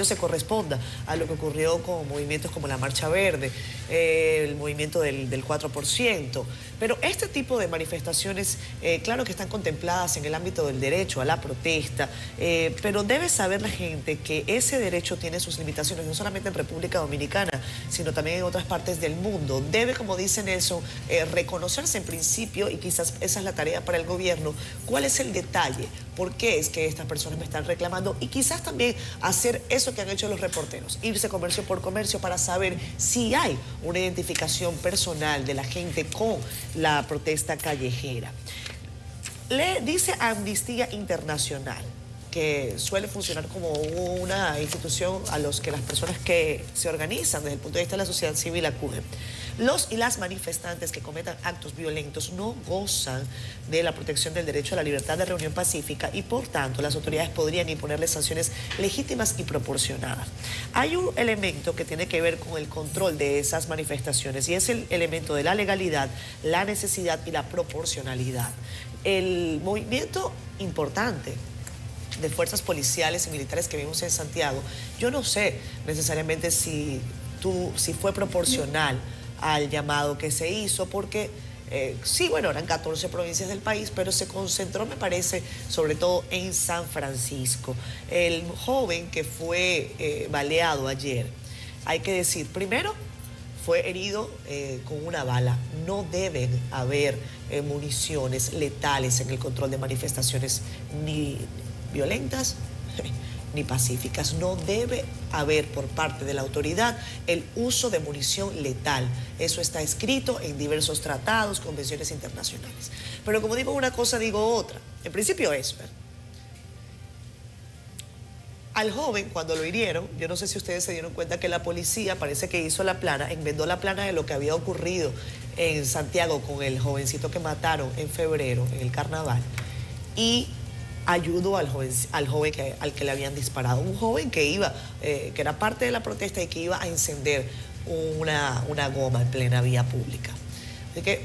se corresponda a lo que ocurrió con movimientos como la Marcha Verde, el movimiento del 4%. Pero este tipo de manifestaciones, claro que están contempladas en el ámbito del derecho a la protesta, pero debe saber la gente que ese derecho tiene sus limitaciones, no solamente en República Dominicana, sino también en otras partes del mundo. Debe, como dice Nelson, reconocerse en principio, y quizás esa es la tarea para el gobierno, cuál es el detalle, por qué es que estas personas me están reclamando, y quizás también hacer eso que han hecho los reporteros, irse comercio por comercio para saber si hay una identificación personal de la gente con la protesta callejera. Le dice Amnistía Internacional, que suele funcionar como una institución a los que las personas que se organizan desde el punto de vista de la sociedad civil acuden. Los y las manifestantes que cometan actos violentos no gozan de la protección del derecho a la libertad de reunión pacífica y, por tanto, las autoridades podrían imponerles sanciones legítimas y proporcionadas. Hay un elemento que tiene que ver con el control de esas manifestaciones y es el elemento de la legalidad, la necesidad y la proporcionalidad. El movimiento importante de fuerzas policiales y militares que vimos en Santiago, yo no sé necesariamente si fue proporcional al llamado que se hizo, porque sí, bueno, eran 14 provincias del país, pero se concentró, me parece, sobre todo en San Francisco. El joven que fue baleado ayer, hay que decir, primero, fue herido con una bala. No deben haber municiones letales en el control de manifestaciones ni violentas ni pacíficas. No debe haber por parte de la autoridad el uso de munición letal. Eso está escrito en diversos tratados, convenciones internacionales. Pero como digo una cosa, digo otra. En principio eso. Al joven, cuando lo hirieron, yo no sé si ustedes se dieron cuenta que la policía parece que hizo la plana, enmendó la plana de lo que había ocurrido en Santiago con el jovencito que mataron en febrero, en el carnaval, y ayudó al joven al que le habían disparado. Un joven que iba, que era parte de la protesta y que iba a encender una goma en plena vía pública. Así que,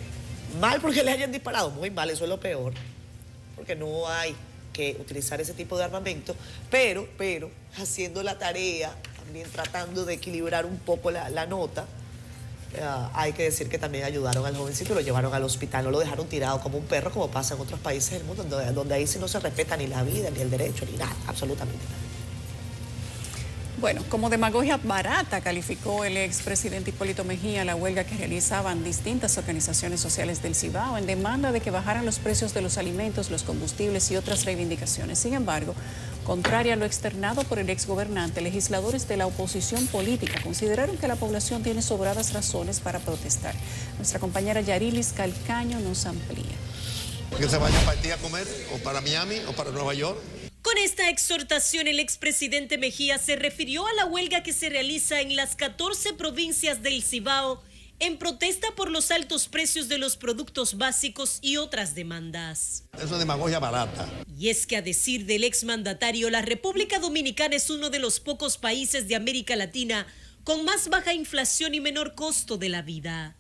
mal porque le hayan disparado, muy mal, eso es lo peor, porque no hay que utilizar ese tipo de armamento, pero haciendo la tarea, también tratando de equilibrar un poco la nota. Hay que decir que también ayudaron al jovencito y lo llevaron al hospital, no lo dejaron tirado como un perro, como pasa en otros países del mundo, donde ahí sí no se respeta ni la vida, ni el derecho, ni nada, absolutamente nada. Bueno, como demagogia barata calificó el expresidente Hipólito Mejía la huelga que realizaban distintas organizaciones sociales del Cibao en demanda de que bajaran los precios de los alimentos, los combustibles y otras reivindicaciones. Sin embargo, contraria a lo externado por el exgobernante, legisladores de la oposición política consideraron que la población tiene sobradas razones para protestar. Nuestra compañera Yarilis Calcaño nos amplía. Que se vaya para Haití a comer, o para Miami, o para Nueva York. Con esta exhortación, el expresidente Mejía se refirió a la huelga que se realiza en las 14 provincias del Cibao en protesta por los altos precios de los productos básicos y otras demandas. Eso es demagogia barata. Y es que, a decir del exmandatario, la República Dominicana es uno de los pocos países de América Latina con más baja inflación y menor costo de la vida.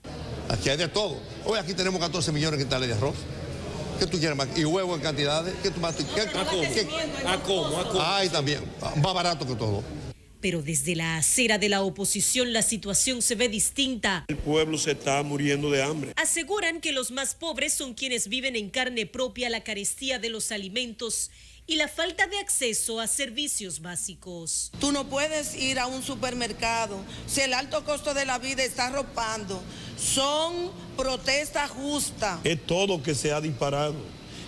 Aquí hay de todo. Hoy aquí tenemos 14 millones de quintales de arroz. ¿Qué tú quieres más? ¿Y huevo en cantidades? ¿Qué tú más? ¿A cómo? Ay, también. Más barato que todo. Pero desde la acera de la oposición la situación se ve distinta. El pueblo se está muriendo de hambre. Aseguran que los más pobres son quienes viven en carne propia la carestía de los alimentos y la falta de acceso a servicios básicos. Tú no puedes ir a un supermercado si el alto costo de la vida está arropando. Son protestas justas. Es todo que se ha disparado.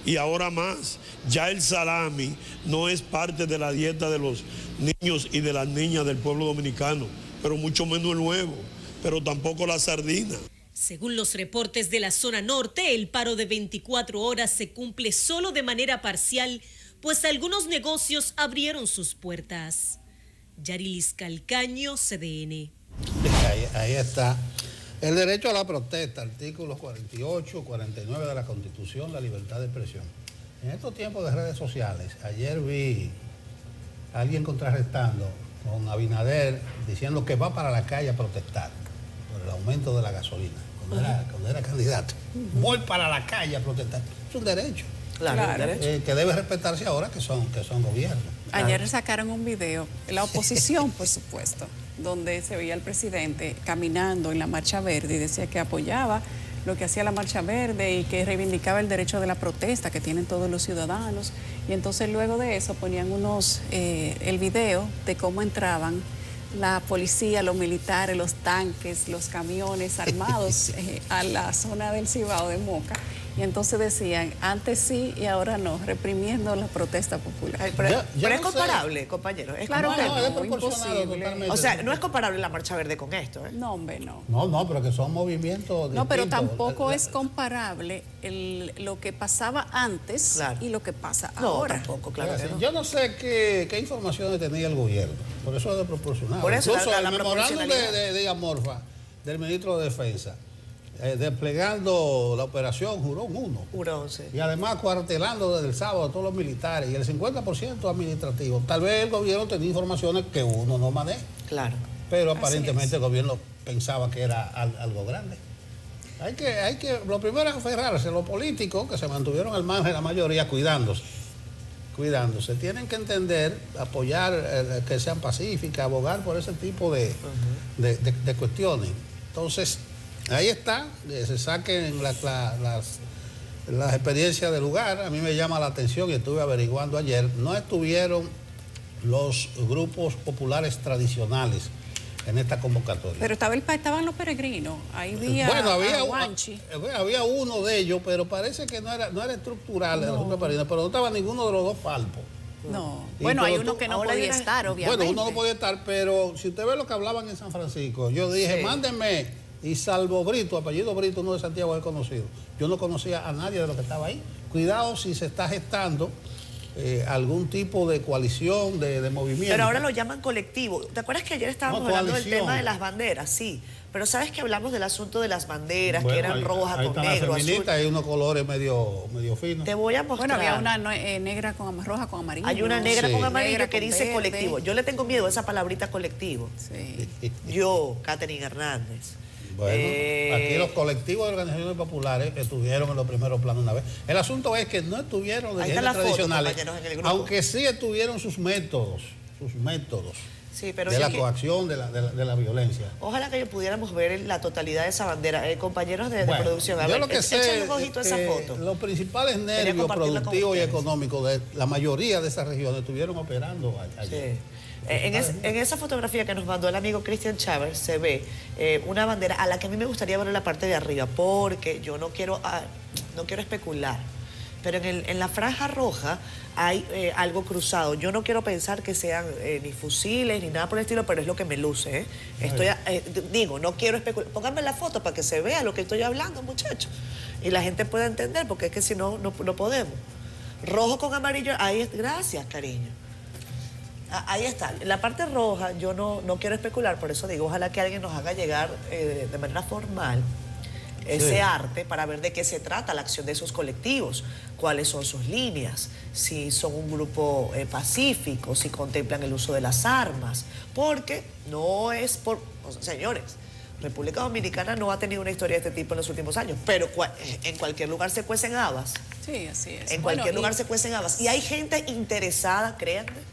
Y ahora más, ya el salami no es parte de la dieta de los niños y de las niñas del pueblo dominicano, pero mucho menos el huevo, pero tampoco la sardina. Según los reportes de la zona norte, el paro de 24 horas se cumple solo de manera parcial, pues algunos negocios abrieron sus puertas. Yarilis Calcaño, CDN. Ahí está. El derecho a la protesta, artículos 48, 49 de la Constitución, la libertad de expresión. En estos tiempos de redes sociales, ayer vi a alguien contrarrestando con Abinader diciendo que va para la calle a protestar por el aumento de la gasolina, cuando era candidato. Voy para la calle a protestar. Es un derecho. Claro. Que debe respetarse ahora que son gobiernos. Ayer sacaron un video, la oposición por supuesto, donde se veía al presidente caminando en la Marcha Verde y decía que apoyaba lo que hacía la Marcha Verde y que reivindicaba el derecho de la protesta que tienen todos los ciudadanos. Y entonces luego de eso ponían el video de cómo entraban la policía, los militares, los tanques, los camiones armados a la zona del Cibao de Moca. Y entonces decían, antes sí y ahora no, reprimiendo la protesta popular. Pero es comparable, compañero. Claro que es proporcionado totalmente. O sea, no es comparable la Marcha Verde con esto. No, hombre, no. No, pero que son movimientos distintos. No, pero tampoco es comparable lo que pasaba antes y lo que pasa ahora. Tampoco, claro. Yo no sé qué informaciones tenía el gobierno, por eso es desproporcionado. Por eso incluso la el memorándum de Amorfa, del ministro de Defensa, desplegando la operación Jurón 1. Jurón, sí. Y además cuartelando desde el sábado a todos los militares y el 50% administrativo. Tal vez el gobierno tenía informaciones que uno no maneja. Claro. Pero aparentemente el gobierno pensaba que era algo grande. Lo primero es aferrarse a los políticos que se mantuvieron al margen de la mayoría cuidándose. Tienen que entender, apoyar que sean pacíficas, abogar por ese tipo de cuestiones. Entonces, ahí está, se saquen las experiencias del lugar. A mí me llama la atención y estuve averiguando ayer, no estuvieron los grupos populares tradicionales en esta convocatoria. Pero estaban los peregrinos, ahí había uno de ellos, pero parece que no era estructural, pero no estaba ninguno de los dos palpos. No, bueno, hay uno que no podía estar, obviamente. Bueno, uno no podía estar, pero si usted ve lo que hablaban en San Francisco, yo dije, mándenme, y salvo Brito, apellido Brito, uno de Santiago es conocido. Yo no conocía a nadie de los que estaba ahí. Cuidado si se está gestando algún tipo de coalición, de movimiento. Pero ahora lo llaman colectivo. ¿Te acuerdas que ayer estábamos hablando del tema de las banderas? Sí. Pero sabes que hablamos del asunto de las banderas, que eran rojas con negro, azul. Hay unos colores medio finos. Te voy a mostrar. Bueno, había una negra roja con amarillo. Hay una negra con amarillo que dice colectivo. Yo le tengo miedo a esa palabrita colectivo. Sí. Yo, Catherine Hernández. Bueno, aquí los colectivos de organizaciones populares estuvieron en los primeros planos una vez. El asunto es que no estuvieron dirigentes tradicionales, aunque sí estuvieron sus métodos sí, pero de la coacción, de la violencia. Ojalá que pudiéramos ver la totalidad de esa bandera. Compañeros de producción, a yo ver, lo que sé un ojito a esa foto. Los principales nervios productivos y económicos de la mayoría de esas regiones estuvieron operando ayer. Sí. En esa fotografía que nos mandó el amigo Cristian Chávez se ve una bandera a la que a mí me gustaría ver en la parte de arriba, porque yo no quiero especular, pero en la franja roja hay algo cruzado. Yo no quiero pensar que sean ni fusiles ni nada por el estilo, pero es lo que me luce. No quiero especular. Pónganme la foto para que se vea lo que estoy hablando, muchachos, y la gente pueda entender, porque es que si no, no podemos. Rojo con amarillo, ahí es. Gracias, cariño. Ahí está. La parte roja yo no quiero especular, por eso digo, ojalá que alguien nos haga llegar de manera formal ese arte para ver de qué se trata la acción de esos colectivos, cuáles son sus líneas, si son un grupo pacífico, si contemplan el uso de las armas, porque no es por... señores, República Dominicana no ha tenido una historia de este tipo en los últimos años, pero en cualquier lugar se cuecen habas. Sí, así es. En cualquier lugar se cuecen habas. Y hay gente interesada, créanme,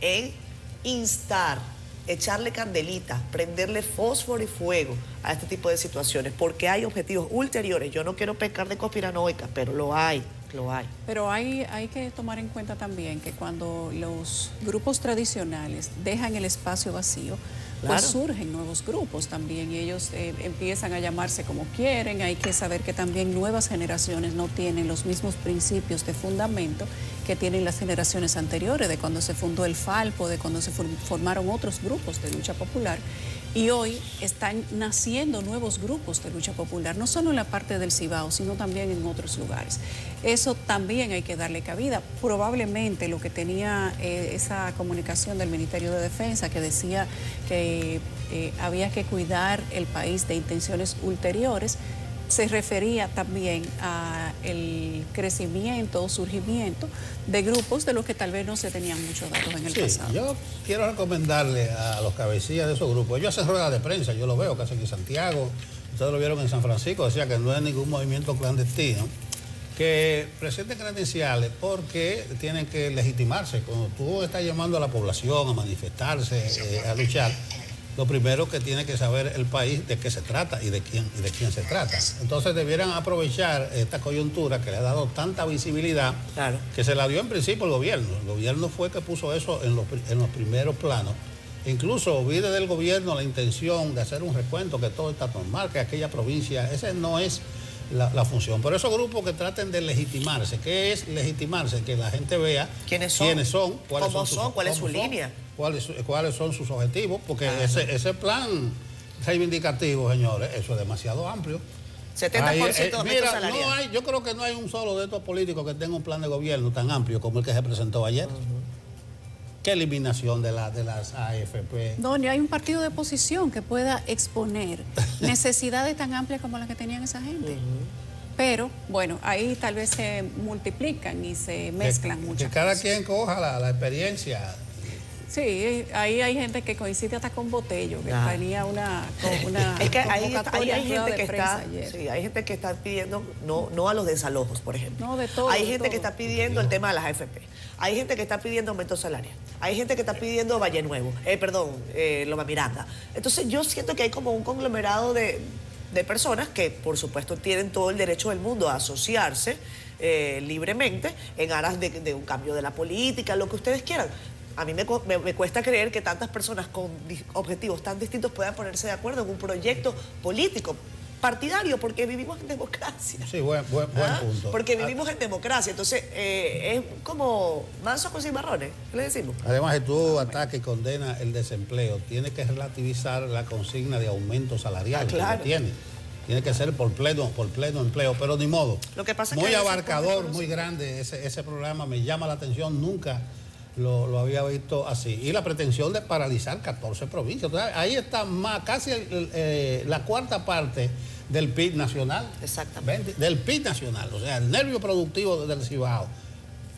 en instar, echarle candelita, prenderle fósforo y fuego a este tipo de situaciones, porque hay objetivos ulteriores. Yo no quiero pecar de conspiranoica, pero lo hay. Pero hay que tomar en cuenta también que cuando los grupos tradicionales dejan el espacio vacío, pues surgen nuevos grupos también, y ellos empiezan a llamarse como quieren. Hay que saber que también nuevas generaciones no tienen los mismos principios de fundamento que tienen las generaciones anteriores, de cuando se fundó el Falpo, de cuando se formaron otros grupos de lucha popular. Y hoy están naciendo nuevos grupos de lucha popular, no solo en la parte del Cibao, sino también en otros lugares. Eso también hay que darle cabida. Probablemente lo que tenía esa comunicación del Ministerio de Defensa, que decía que había que cuidar el país de intenciones ulteriores, se refería también a el crecimiento o surgimiento de grupos de los que tal vez no se tenían muchos datos en el pasado. Yo quiero recomendarle a los cabecillas de esos grupos, ellos hacen ruedas de prensa, yo lo veo, que hacen en Santiago, ustedes lo vieron en San Francisco, decía que no es ningún movimiento clandestino, que presenten credenciales porque tienen que legitimarse. Cuando tú estás llamando a la población a manifestarse, a luchar, lo primero que tiene que saber el país de qué se trata y de quién se trata. Entonces debieran aprovechar esta coyuntura que le ha dado tanta visibilidad, que se la dio en principio el gobierno. El gobierno fue que puso eso en los primeros planos. Incluso vi desde el gobierno la intención de hacer un recuento, que todo está normal, que aquella provincia, esa no es la función. Por esos grupos que traten de legitimarse. ¿Qué es legitimarse? Que la gente vea quiénes son, cuál es su línea, cuáles son sus objetivos, porque ese plan reivindicativo, señores, eso es demasiado amplio. 70% de salarial. Yo creo que no hay un solo de estos políticos que tenga un plan de gobierno tan amplio como el que se presentó ayer. ¿Qué eliminación de las AFP? No, ni hay un partido de oposición que pueda exponer necesidades tan amplias como las que tenían esa gente. Pero, bueno, ahí tal vez se multiplican y se mezclan muchas que cada cosas. quien coja la experiencia. Sí, ahí hay gente que coincide hasta con Botello, que tenía una es que hay gente que está pidiendo, no a los desalojos, por ejemplo. No, de todo. Hay gente que está pidiendo el tema de las AFP. Hay gente que está pidiendo aumento salarial. Hay gente que está pidiendo Valle Nuevo. Loma Miranda. Entonces yo siento que hay como un conglomerado de personas que, por supuesto, tienen todo el derecho del mundo a asociarse libremente en aras de un cambio de la política, lo que ustedes quieran. A mí me cuesta creer que tantas personas con objetivos tan distintos puedan ponerse de acuerdo en un proyecto político, partidario, porque vivimos en democracia. Sí, buen punto. Porque vivimos en democracia. Entonces, es como manso con cimarrones, ¿qué le decimos? Además, si tú atacas y condenas el desempleo, tienes que relativizar la consigna de aumento salarial que tiene. Tiene que ser por pleno empleo, pero ni modo. Lo que pasa muy abarcador, muy grande ese programa, me llama la atención, nunca lo había visto así. Y la pretensión de paralizar 14 provincias. Entonces, ahí está casi la cuarta parte del PIB nacional. Exactamente. Del PIB nacional, o sea, el nervio productivo del Cibao.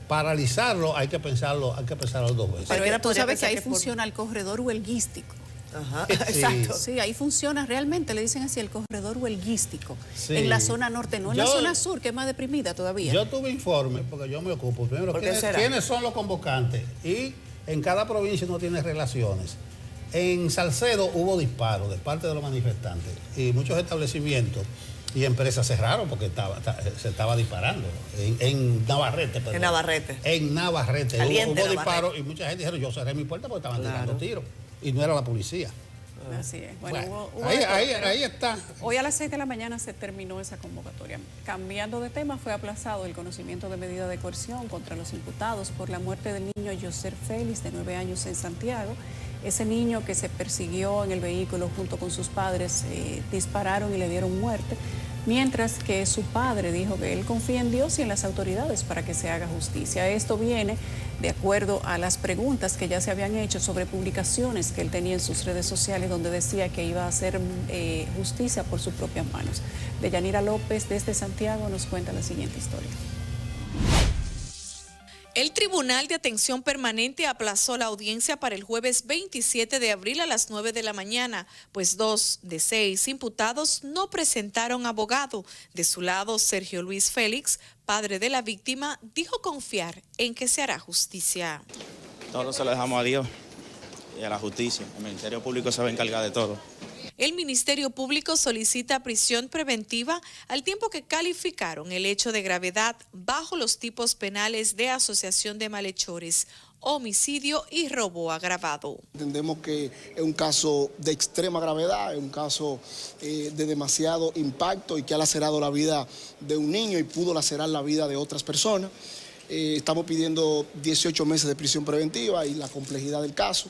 Paralizarlo hay que pensarlo dos veces. Pero tú sabes que ahí funciona el corredor huelguístico. Ajá, Sí. exacto. Sí, ahí funciona realmente, le dicen así, el corredor huelguístico. Sí. En la zona norte, no en la Yo- zona sur, que es más deprimida todavía. Yo tuve informes, porque yo me ocupo. Primero, ¿Por qué será? ¿quiénes son los convocantes? Y en cada provincia uno tiene relaciones. En Salcedo hubo disparos de parte de los manifestantes y muchos establecimientos y empresas cerraron porque se estaba disparando. En Navarrete, perdón. En Navarrete. En Navarrete. Caliente Hubo Navarrete. disparos y mucha gente dijeron, yo cerré mi puerta porque estaban Claro. tirando tiros. Y no era la policía. Así es. Bueno, Bueno, hubo ahí, de todo, ahí- pero ahí está. Hoy a las 6 de la mañana se terminó esa convocatoria. Cambiando de tema, fue aplazado el conocimiento de medida de coerción contra los imputados por la muerte del niño Yoser Félix, de 9 años, en Santiago. Ese niño que se persiguió en el vehículo junto con sus padres, dispararon y le dieron muerte, mientras que su padre dijo que él confía en Dios y en las autoridades para que se haga justicia. Esto viene de acuerdo a las preguntas que ya se habían hecho sobre publicaciones que él tenía en sus redes sociales donde decía que iba a hacer justicia por sus propias manos. Deyanira López desde Santiago nos cuenta la siguiente historia. El Tribunal de Atención Permanente aplazó la audiencia para el jueves 27 de abril a las 9 de la mañana, pues 2 de 6 imputados no presentaron abogado. De su lado, Sergio Luis Félix, padre de la víctima, dijo confiar en que se hará justicia. Todo se lo dejamos a Dios y a la justicia. El Ministerio Público se va a encargar de todo. El Ministerio Público solicita prisión preventiva al tiempo que calificaron el hecho de gravedad bajo los tipos penales de asociación de malhechores, homicidio y robo agravado. Entendemos que es un caso de extrema gravedad, es un caso de demasiado impacto y que ha lacerado la vida de un niño y pudo lacerar la vida de otras personas. Estamos pidiendo 18 meses de prisión preventiva y la complejidad del caso.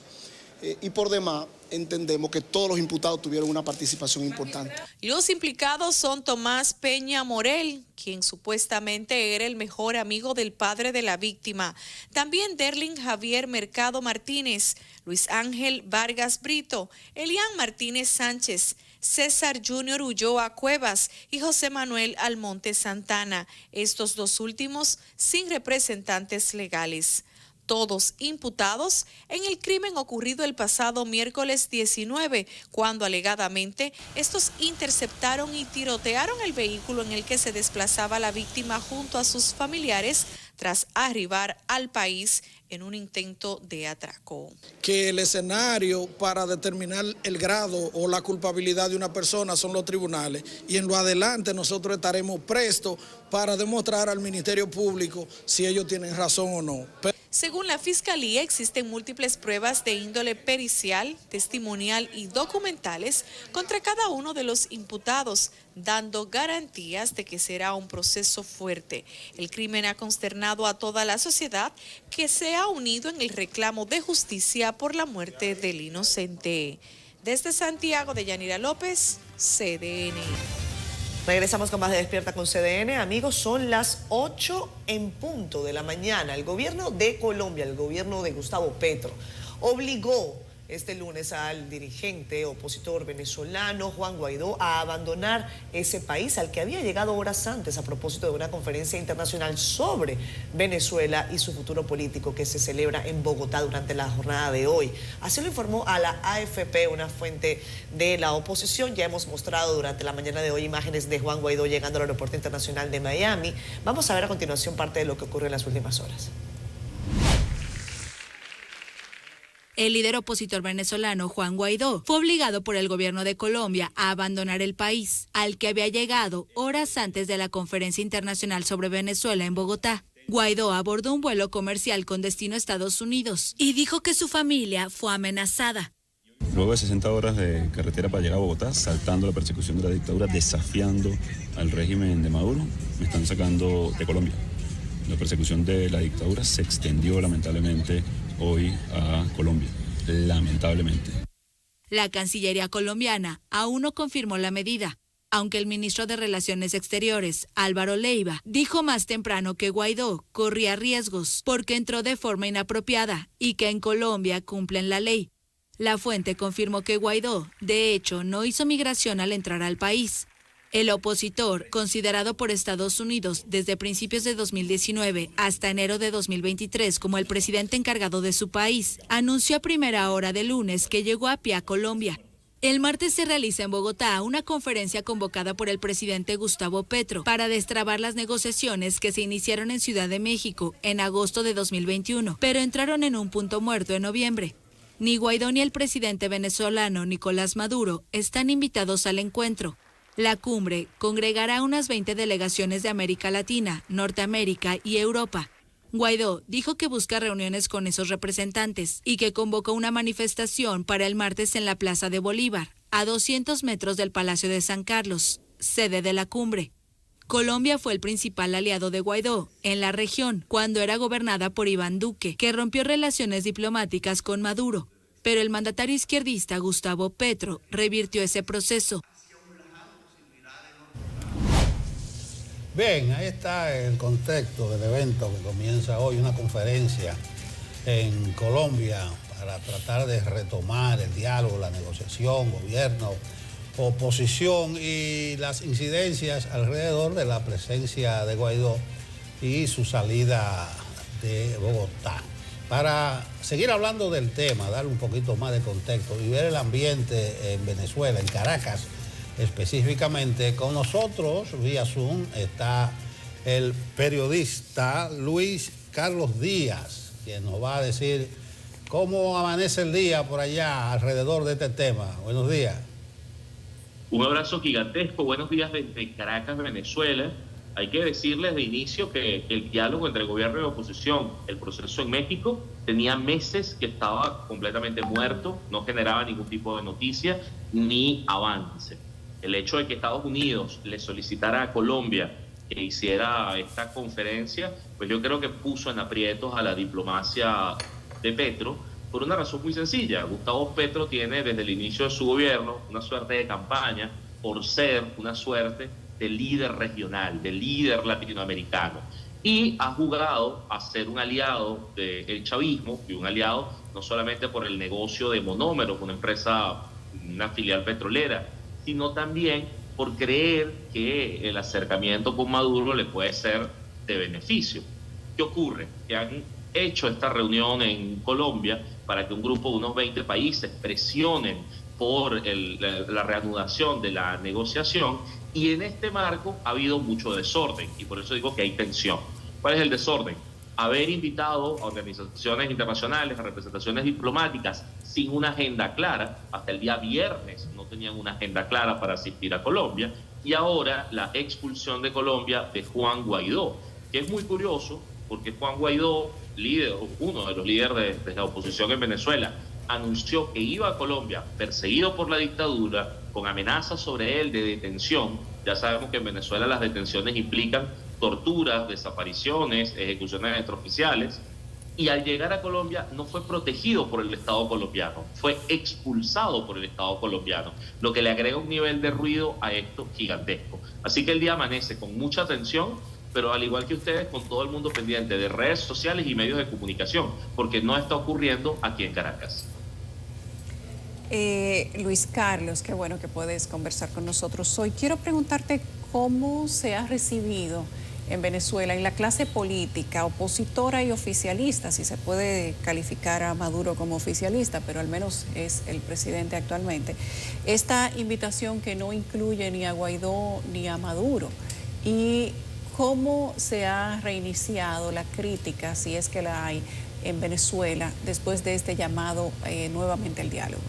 Y por demás, entendemos que todos los imputados tuvieron una participación importante. Los implicados son Tomás Peña Morel, quien supuestamente era el mejor amigo del padre de la víctima. También Derlin Javier Mercado Martínez, Luis Ángel Vargas Brito, Elian Martínez Sánchez, César Junior Ulloa Cuevas y José Manuel Almonte Santana. Estos dos últimos sin representantes legales. Todos imputados en el crimen ocurrido el pasado miércoles 19, cuando alegadamente estos interceptaron y tirotearon el vehículo en el que se desplazaba la víctima junto a sus familiares tras arribar al país en un intento de atraco. Que el escenario para determinar el grado o la culpabilidad de una persona son los tribunales y en lo adelante nosotros estaremos prestos para demostrar al Ministerio Público si ellos tienen razón o no. Según la Fiscalía, existen múltiples pruebas de índole pericial, testimonial y documentales contra cada uno de los imputados, dando garantías de que será un proceso fuerte. El crimen ha consternado a toda la sociedad que se ha unido en el reclamo de justicia por la muerte del inocente. Desde Santiago, Deyanira López, CDN. Regresamos con más de Despierta con CDN. Amigos, son las 8 en punto de la mañana. El gobierno de Colombia, el gobierno de Gustavo Petro, obligó este lunes al dirigente opositor venezolano Juan Guaidó a abandonar ese país al que había llegado horas antes a propósito de una conferencia internacional sobre Venezuela y su futuro político que se celebra en Bogotá durante la jornada de hoy. Así lo informó a la AFP, una fuente de la oposición. Ya hemos mostrado durante la mañana de hoy imágenes de Juan Guaidó llegando al aeropuerto internacional de Miami. Vamos a ver a continuación parte de lo que ocurrió en las últimas horas. El líder opositor venezolano Juan Guaidó fue obligado por el gobierno de Colombia a abandonar el país, al que había llegado horas antes de la conferencia internacional sobre Venezuela en Bogotá. Guaidó abordó un vuelo comercial con destino a Estados Unidos y dijo que su familia fue amenazada. Luego de 60 horas de carretera para llegar a Bogotá, saltando la persecución de la dictadura, desafiando al régimen de Maduro, me están sacando de Colombia. La persecución de la dictadura se extendió lamentablemente hoy a Colombia, lamentablemente. La Cancillería colombiana aún no confirmó la medida, aunque el ministro de Relaciones Exteriores, Álvaro Leiva, dijo más temprano que Guaidó corría riesgos porque entró de forma inapropiada y que en Colombia cumplen la ley. La fuente confirmó que Guaidó, de hecho, no hizo migración al entrar al país. El opositor, considerado por Estados Unidos desde principios de 2019 hasta enero de 2023 como el presidente encargado de su país, anunció a primera hora de lunes que llegó a pie a Colombia. El martes se realiza en Bogotá una conferencia convocada por el presidente Gustavo Petro para destrabar las negociaciones que se iniciaron en Ciudad de México en agosto de 2021, pero entraron en un punto muerto en noviembre. Ni Guaidó ni el presidente venezolano Nicolás Maduro están invitados al encuentro. La cumbre congregará unas 20 delegaciones de América Latina, Norteamérica y Europa. Guaidó dijo que busca reuniones con esos representantes y que convocó una manifestación para el martes en la Plaza de Bolívar, a 200 metros del Palacio de San Carlos, sede de la cumbre. Colombia fue el principal aliado de Guaidó en la región cuando era gobernada por Iván Duque, que rompió relaciones diplomáticas con Maduro. Pero el mandatario izquierdista Gustavo Petro revirtió ese proceso. Bien, ahí está el contexto del evento que comienza hoy, una conferencia en Colombia para tratar de retomar el diálogo, la negociación, gobierno, oposición y las incidencias alrededor de la presencia de Guaidó y su salida de Bogotá. Para seguir hablando del tema, darle un poquito más de contexto y ver el ambiente en Venezuela, en Caracas, específicamente, con nosotros vía Zoom está el periodista Luis Carlos Díaz, quien nos va a decir cómo amanece el día por allá alrededor de este tema. Buenos días. Un abrazo gigantesco, buenos días desde Caracas, Venezuela. Hay que decirles de inicio que el diálogo entre gobierno y oposición, el proceso en México, tenía meses que estaba completamente muerto, no generaba ningún tipo de noticia ni avance. El hecho de que Estados Unidos le solicitara a Colombia que hiciera esta conferencia, pues yo creo que puso en aprietos a la diplomacia de Petro por una razón muy sencilla. Gustavo Petro tiene desde el inicio de su gobierno una suerte de campaña por ser una suerte de líder regional, de líder latinoamericano, y ha jugado a ser un aliado del chavismo y un aliado no solamente por el negocio de monómeros, una empresa, una filial petrolera, sino también por creer que el acercamiento con Maduro le puede ser de beneficio. ¿Qué ocurre? Que han hecho esta reunión en Colombia para que un grupo de unos 20 países presionen por la reanudación de la negociación, y en este marco ha habido mucho desorden, y por eso digo que hay tensión. ¿Cuál es el desorden? Haber invitado a organizaciones internacionales, a representaciones diplomáticas sin una agenda clara. Hasta el día viernes no tenían una agenda clara para asistir a Colombia, y ahora la expulsión de Colombia de Juan Guaidó, que es muy curioso porque Juan Guaidó, uno de los líderes de la oposición en Venezuela, anunció que iba a Colombia perseguido por la dictadura, con amenazas sobre él de detención. Ya sabemos que en Venezuela las detenciones implican torturas, desapariciones, ejecuciones extraoficiales, y al llegar a Colombia no fue protegido por el Estado colombiano, fue expulsado por el Estado colombiano, lo que le agrega un nivel de ruido a esto gigantesco. Así que el día amanece con mucha tensión, pero al igual que ustedes, con todo el mundo pendiente de redes sociales y medios de comunicación, porque no está ocurriendo aquí en Caracas. Luis Carlos, qué bueno que puedes conversar con nosotros hoy. Quiero preguntarte cómo se ha recibido en Venezuela, en la clase política, opositora y oficialista, si se puede calificar a Maduro como oficialista, pero al menos es el presidente actualmente, esta invitación que no incluye ni a Guaidó ni a Maduro. Y cómo se ha reiniciado la crítica, si es que la hay, en Venezuela después de este llamado nuevamente al diálogo.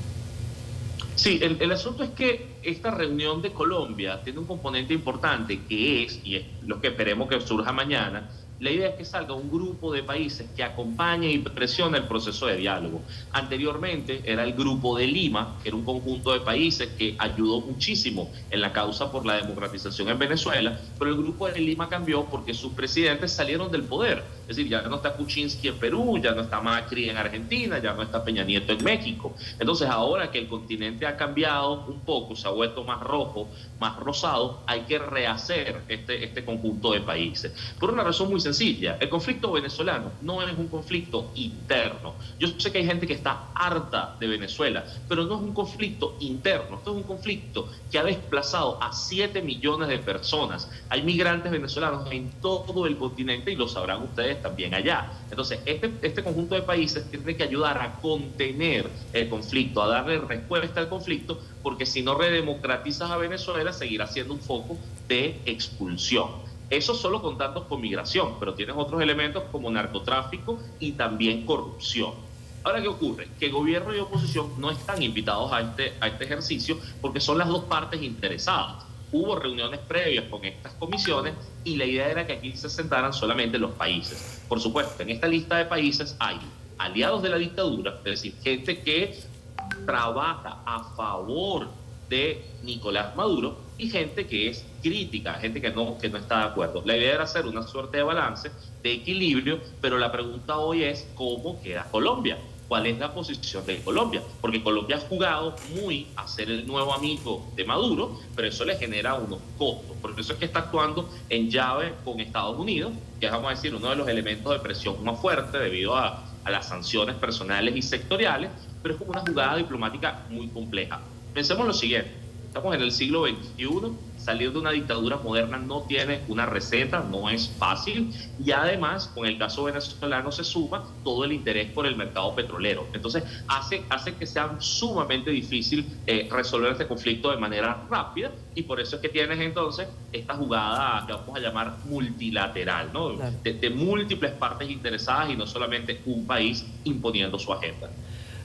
Sí, el asunto es que esta reunión de Colombia tiene un componente importante que es, y es lo que esperemos que surja mañana, la idea es que salga un grupo de países que acompañe y presione el proceso de diálogo. Anteriormente era el Grupo de Lima, que era un conjunto de países que ayudó muchísimo en la causa por la democratización en Venezuela, pero el Grupo de Lima cambió porque sus presidentes salieron del poder. Es decir, ya no está Kuczynski en Perú, ya no está Macri en Argentina, ya no está Peña Nieto en México. Entonces, ahora que el continente ha cambiado un poco, se ha vuelto más rojo, más rosado, hay que rehacer este conjunto de países. Por una razón muy sencilla, el conflicto venezolano no es un conflicto interno. Yo sé que hay gente que está harta de Venezuela, pero no es un conflicto interno, esto es un conflicto que ha desplazado a 7 millones de personas. Hay migrantes venezolanos en todo el continente y lo sabrán ustedes también allá. Entonces, este conjunto de países tiene que ayudar a contener el conflicto, a darle respuesta al conflicto, porque si no redemocratizas a Venezuela, seguirá siendo un foco de expulsión. Eso solo contando con migración, pero tienes otros elementos como narcotráfico y también corrupción. Ahora, ¿qué ocurre? Que gobierno y oposición no están invitados a este ejercicio porque son las dos partes interesadas. Hubo reuniones previas con estas comisiones y la idea era que aquí se sentaran solamente los países. Por supuesto, en esta lista de países hay aliados de la dictadura, es decir, gente que trabaja a favor de Nicolás Maduro y gente que es crítica, gente que no está de acuerdo. La idea era hacer una suerte de balance, de equilibrio, pero la pregunta hoy es ¿cómo queda Colombia? ¿Cuál es la posición de Colombia? Porque Colombia ha jugado muy a ser el nuevo amigo de Maduro, pero eso le genera unos costos. Por eso es que está actuando en llave con Estados Unidos, que es, vamos a decir, uno de los elementos de presión más fuerte debido a las sanciones personales y sectoriales, pero es como una jugada diplomática muy compleja. Pensemos lo siguiente, estamos en el siglo XXI, salir de una dictadura moderna no tiene una receta, no es fácil, y además con el caso venezolano se suma todo el interés por el mercado petrolero. Entonces hace que sea sumamente difícil resolver este conflicto de manera rápida, y por eso es que tienes entonces esta jugada que vamos a llamar multilateral, ¿no? Claro. De múltiples partes interesadas y no solamente un país imponiendo su agenda.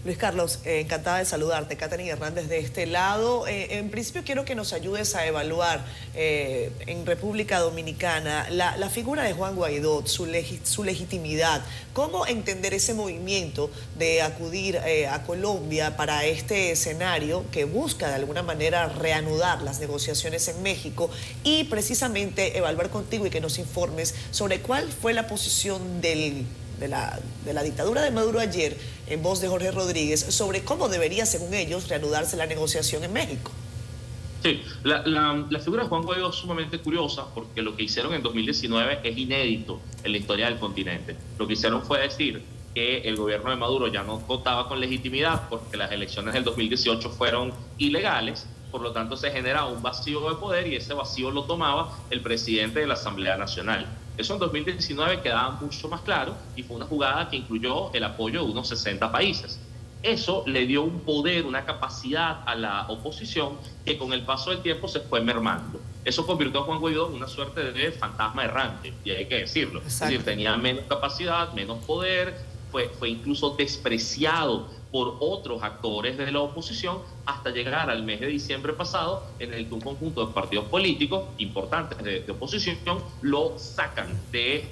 Luis Carlos, encantada de saludarte. Catherine Hernández de este lado. En principio quiero que nos ayudes a evaluar en República Dominicana la figura de Juan Guaidó, su legitimidad. ¿Cómo entender ese movimiento de acudir a Colombia para este escenario que busca de alguna manera reanudar las negociaciones en México? Y precisamente evaluar contigo y que nos informes sobre cuál fue la posición de la dictadura de Maduro ayer, en voz de Jorge Rodríguez, sobre cómo debería, según ellos, reanudarse la negociación en México. Sí, la figura de Juan Guaidó es sumamente curiosa porque lo que hicieron en 2019 es inédito en la historia del continente. Lo que hicieron fue decir que el gobierno de Maduro ya no contaba con legitimidad porque las elecciones del 2018 fueron ilegales. Por lo tanto, se generaba un vacío de poder y ese vacío lo tomaba el presidente de la Asamblea Nacional. Eso en 2019 quedaba mucho más claro y fue una jugada que incluyó el apoyo de unos 60 países. Eso le dio un poder, una capacidad a la oposición que con el paso del tiempo se fue mermando. Eso convirtió a Juan Guaidó en una suerte de fantasma errante, y hay que decirlo. Exacto. Es decir, tenía menos capacidad, menos poder, fue incluso despreciado por otros actores de la oposición hasta llegar al mes de diciembre pasado, en el que un conjunto de partidos políticos importantes de oposición lo sacan de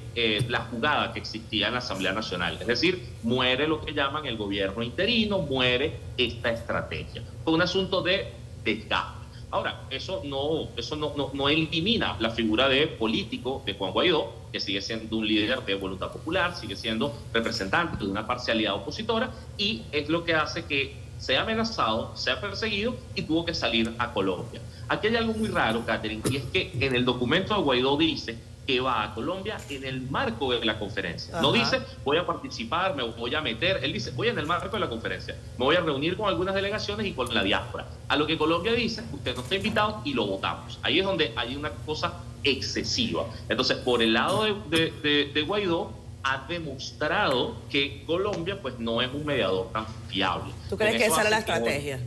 la jugada que existía en la Asamblea Nacional. Es decir, muere lo que llaman el gobierno interino, muere esta estrategia. Fue un asunto de desgaste. Ahora, eso no elimina la figura de político de Juan Guaidó, que sigue siendo un líder de voluntad popular, sigue siendo representante de una parcialidad opositora, y es lo que hace que sea amenazado, sea perseguido y tuvo que salir a Colombia. Aquí hay algo muy raro, Catherine, y es que en el documento de Guaidó dice que va a Colombia en el marco de la conferencia. Ajá. No dice, voy a participar, me voy a meter. Él dice, voy en el marco de la conferencia. Me voy a reunir con algunas delegaciones y con la diáspora. A lo que Colombia dice, usted no está invitado y lo votamos. Ahí es donde hay una cosa excesiva. Entonces, por el lado de Guaidó, ha demostrado que Colombia pues no es un mediador tan fiable. ¿Tú crees que esa era la estrategia?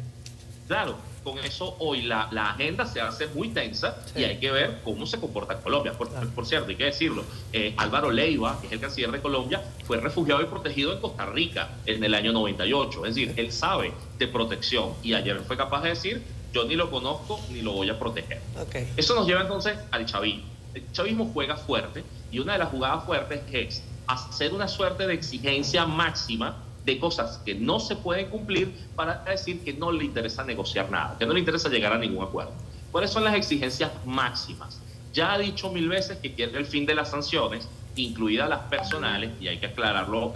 Claro. Con eso hoy la agenda se hace muy tensa, sí, y hay que ver cómo se comporta Colombia. Por cierto, hay que decirlo, Álvaro Leiva, que es el canciller de Colombia, fue refugiado y protegido en Costa Rica en el año 98. Es decir, él sabe de protección y ayer fue capaz de decir, yo ni lo conozco ni lo voy a proteger. Okay. Eso nos lleva entonces al chavismo. El chavismo juega fuerte y una de las jugadas fuertes es hacer una suerte de exigencia máxima de cosas que no se pueden cumplir para decir que no le interesa negociar nada, que no le interesa llegar a ningún acuerdo. ¿Cuáles son las exigencias máximas? Ya ha dicho 1000 veces que quiere el fin de las sanciones incluidas las personales, y hay que aclararlo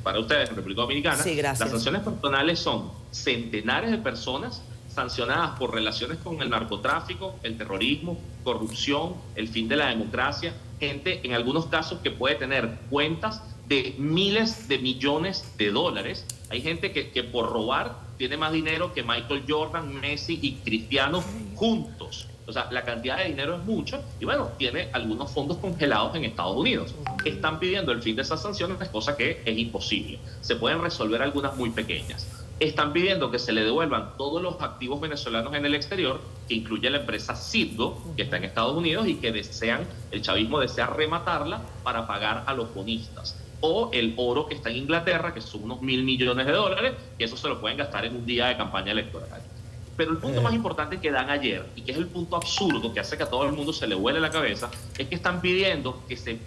para ustedes en República Dominicana. Sí, gracias. Las sanciones personales son centenares de personas sancionadas por relaciones con el narcotráfico, el terrorismo, corrupción, el fin de la democracia, gente en algunos casos que puede tener cuentas de miles de millones de dólares. Hay gente que por robar tiene más dinero que Michael Jordan, Messi y Cristiano juntos. O sea, la cantidad de dinero es mucho y bueno, tiene algunos fondos congelados en Estados Unidos. Están pidiendo el fin de esas sanciones, cosa que es imposible. Se pueden resolver algunas muy pequeñas. Están pidiendo que se le devuelvan todos los activos venezolanos en el exterior, que incluye la empresa Citgo, que está en Estados Unidos y que el chavismo desea rematarla para pagar a los bonistas. O el oro que está en Inglaterra, que son unos $1.000 millones, que eso se lo pueden gastar en un día de campaña electoral. Pero el punto más importante que dan ayer, y que es el punto absurdo que hace que a todo el mundo se le vuele la cabeza, es que están pidiendo que se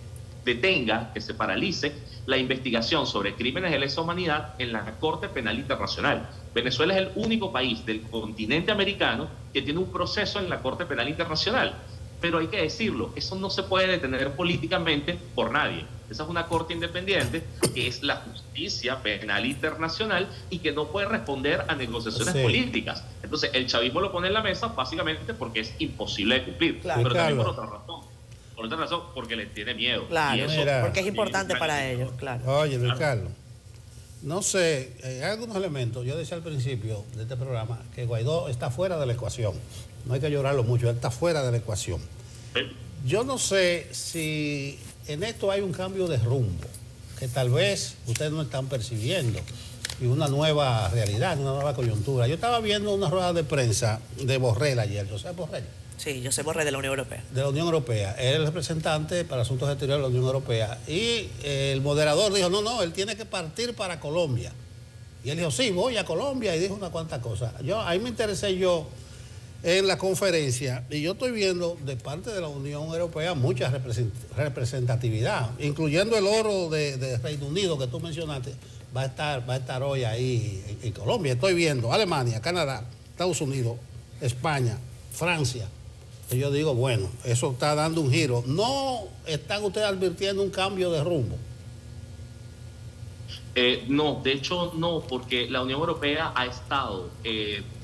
detenga, que se paralice la investigación sobre crímenes de lesa humanidad en la Corte Penal Internacional. Venezuela es el único país del continente americano que tiene un proceso en la Corte Penal Internacional. Pero hay que decirlo, eso no se puede detener políticamente por nadie. Esa es una corte independiente que es la justicia penal internacional y que no puede responder a negociaciones políticas. Entonces, el chavismo lo pone en la mesa básicamente porque es imposible de cumplir. Claro. Pero también por otra razón. Por otra razón, porque les tiene miedo. Claro, y eso, porque es importante para ellos, claro. Oye, Luis Carlos, no sé, hay algunos elementos. Yo decía al principio de este programa que Guaidó está fuera de la ecuación. No hay que llorarlo mucho, él está fuera de la ecuación. Yo no sé si en esto hay un cambio de rumbo, que tal vez ustedes no están percibiendo, y una nueva realidad, una nueva coyuntura. Yo estaba viendo una rueda de prensa de Borrell ayer, José Borrell. Sí, José Borrell de la Unión Europea. De la Unión Europea. Él es el representante para asuntos exteriores de la Unión Europea. Y el moderador dijo, no, él tiene que partir para Colombia. Y él dijo, sí, voy a Colombia, y dijo una cuanta cosa. Ahí me interesé yo en la conferencia, y yo estoy viendo de parte de la Unión Europea mucha representatividad, incluyendo el oro de Reino Unido que tú mencionaste, va a estar hoy ahí en Colombia. Estoy viendo Alemania, Canadá, Estados Unidos, España, Francia. Y yo digo, bueno, eso está dando un giro. ¿No están ustedes advirtiendo un cambio de rumbo? No, de hecho no, porque la Unión Europea ha estado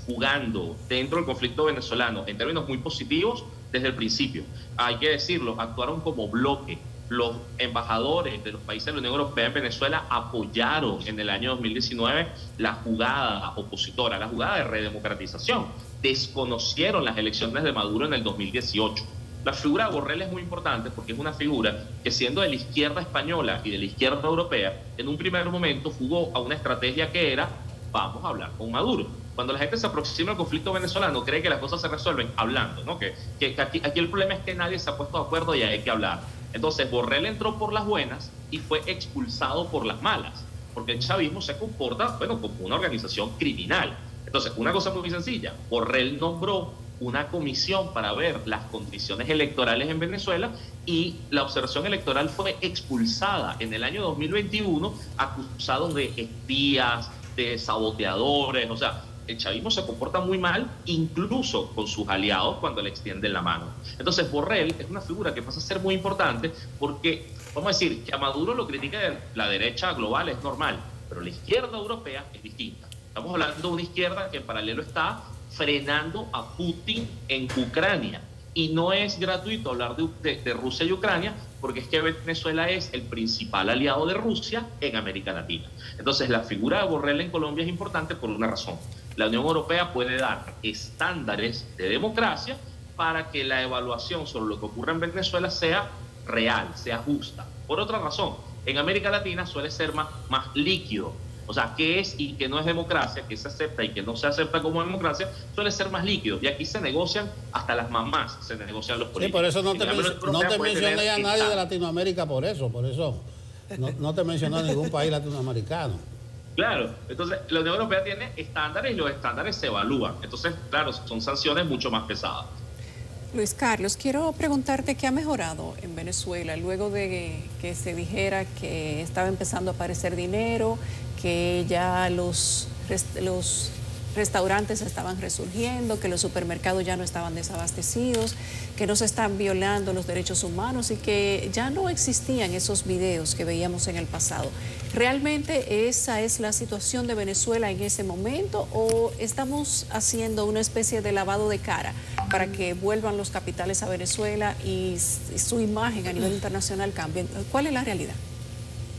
jugando dentro del conflicto venezolano en términos muy positivos desde el principio. Hay que decirlo, actuaron como bloque. Los embajadores de los países de la Unión Europea en Venezuela apoyaron en el año 2019 la jugada opositora, la jugada de redemocratización. Desconocieron las elecciones de Maduro en el 2018. La figura de Borrell es muy importante porque es una figura que, siendo de la izquierda española y de la izquierda europea, en un primer momento jugó a una estrategia que era: vamos a hablar con Maduro. Cuando la gente se aproxima al conflicto venezolano, cree que las cosas se resuelven hablando, ¿no? Que aquí el problema es que nadie se ha puesto de acuerdo y hay que hablar. Entonces Borrell entró por las buenas y fue expulsado por las malas, porque el chavismo se comporta, bueno, como una organización criminal. Entonces, una cosa muy sencilla, Borrell nombró una comisión para ver las condiciones electorales en Venezuela y la observación electoral fue expulsada en el año 2021, acusados de espías, de saboteadores. O sea, el chavismo se comporta muy mal, incluso con sus aliados cuando le extienden la mano. Entonces Borrell es una figura que pasa a ser muy importante porque, vamos a decir, que a Maduro lo critica la derecha global, es normal, pero la izquierda europea es distinta. Estamos hablando de una izquierda que en paralelo está frenando a Putin en Ucrania. Y no es gratuito hablar de Rusia y Ucrania, porque es que Venezuela es el principal aliado de Rusia en América Latina. Entonces, la figura de Borrell en Colombia es importante por una razón. La Unión Europea puede dar estándares de democracia para que la evaluación sobre lo que ocurre en Venezuela sea real, sea justa. Por otra razón, en América Latina suele ser más líquido. O sea, qué es y qué no es democracia, qué se acepta y qué no se acepta como democracia, suele ser más líquido. Y aquí se negocian, hasta las mamás se negocian los políticos. Sí, por eso no te mencioné a nadie de Latinoamérica, por eso no te mencionó a ningún país latinoamericano. Claro, entonces la Unión Europea tiene estándares y los estándares se evalúan. Entonces, claro, son sanciones mucho más pesadas. Luis Carlos, quiero preguntarte qué ha mejorado en Venezuela luego de que se dijera que estaba empezando a aparecer dinero, que ya los restaurantes estaban resurgiendo, que los supermercados ya no estaban desabastecidos, que no se están violando los derechos humanos y que ya no existían esos videos que veíamos en el pasado. ¿Realmente esa es la situación de Venezuela en ese momento o estamos haciendo una especie de lavado de cara para que vuelvan los capitales a Venezuela y su imagen a nivel internacional cambie? ¿Cuál es la realidad?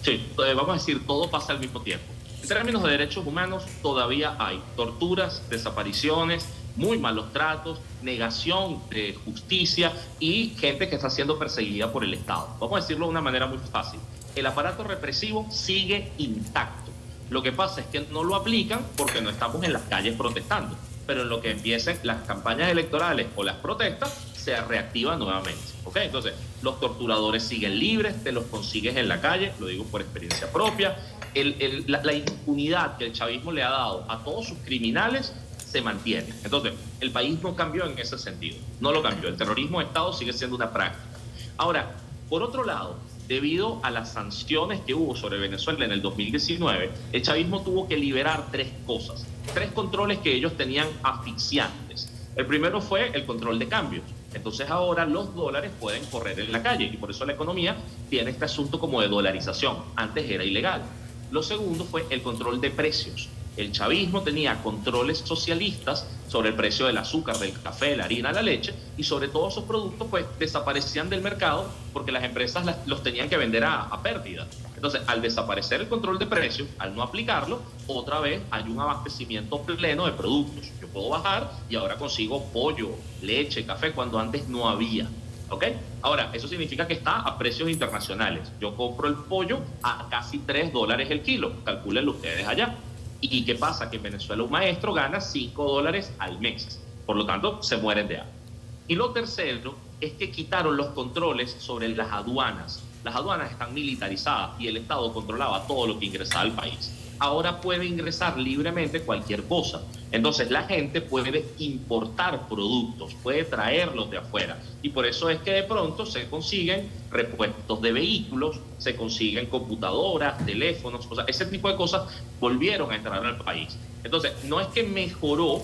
Sí, vamos a decir, todo pasa al mismo tiempo. En términos de derechos humanos, todavía hay torturas, desapariciones, muy malos tratos, negación de justicia y gente que está siendo perseguida por el Estado. Vamos a decirlo de una manera muy fácil. El aparato represivo sigue intacto. Lo que pasa es que no lo aplican porque no estamos en las calles protestando. Pero en lo que empiecen las campañas electorales o las protestas, se reactiva nuevamente. ¿Ok? Entonces, los torturadores siguen libres, te los consigues en la calle, lo digo por experiencia propia. La impunidad que el chavismo le ha dado a todos sus criminales se mantiene. Entonces, el país no cambió en ese sentido, no lo cambió. El terrorismo de Estado sigue siendo una práctica. Ahora, por otro lado, debido a las sanciones que hubo sobre Venezuela en el 2019, el chavismo tuvo que liberar tres cosas, tres controles que ellos tenían asfixiantes. El primero fue el control de cambios. Entonces ahora los dólares pueden correr en la calle y por eso la economía tiene este asunto como de dolarización. Antes era ilegal. Lo segundo fue el control de precios. El chavismo tenía controles socialistas sobre el precio del azúcar, del café, la harina, la leche, y sobre todos esos productos pues desaparecían del mercado porque las empresas los tenían que vender a pérdida. Entonces, al desaparecer el control de precios, al no aplicarlo, otra vez hay un abastecimiento pleno de productos. Yo puedo bajar y ahora consigo pollo, leche, café, cuando antes no había. ¿Ok? Ahora, eso significa que está a precios internacionales. Yo compro el pollo a casi $3 el kilo. Calcúlenlo ustedes allá. ¿Y qué pasa? Que en Venezuela un maestro gana $5 al mes. Por lo tanto, se mueren de hambre. Y lo tercero es que quitaron los controles sobre las aduanas. Las aduanas están militarizadas y el Estado controlaba todo lo que ingresaba al país. Ahora puede ingresar libremente cualquier cosa. Entonces la gente puede importar productos, puede traerlos de afuera. Y por eso es que de pronto se consiguen repuestos de vehículos, se consiguen computadoras, teléfonos, o sea, ese tipo de cosas volvieron a entrar al país. Entonces no es que mejoró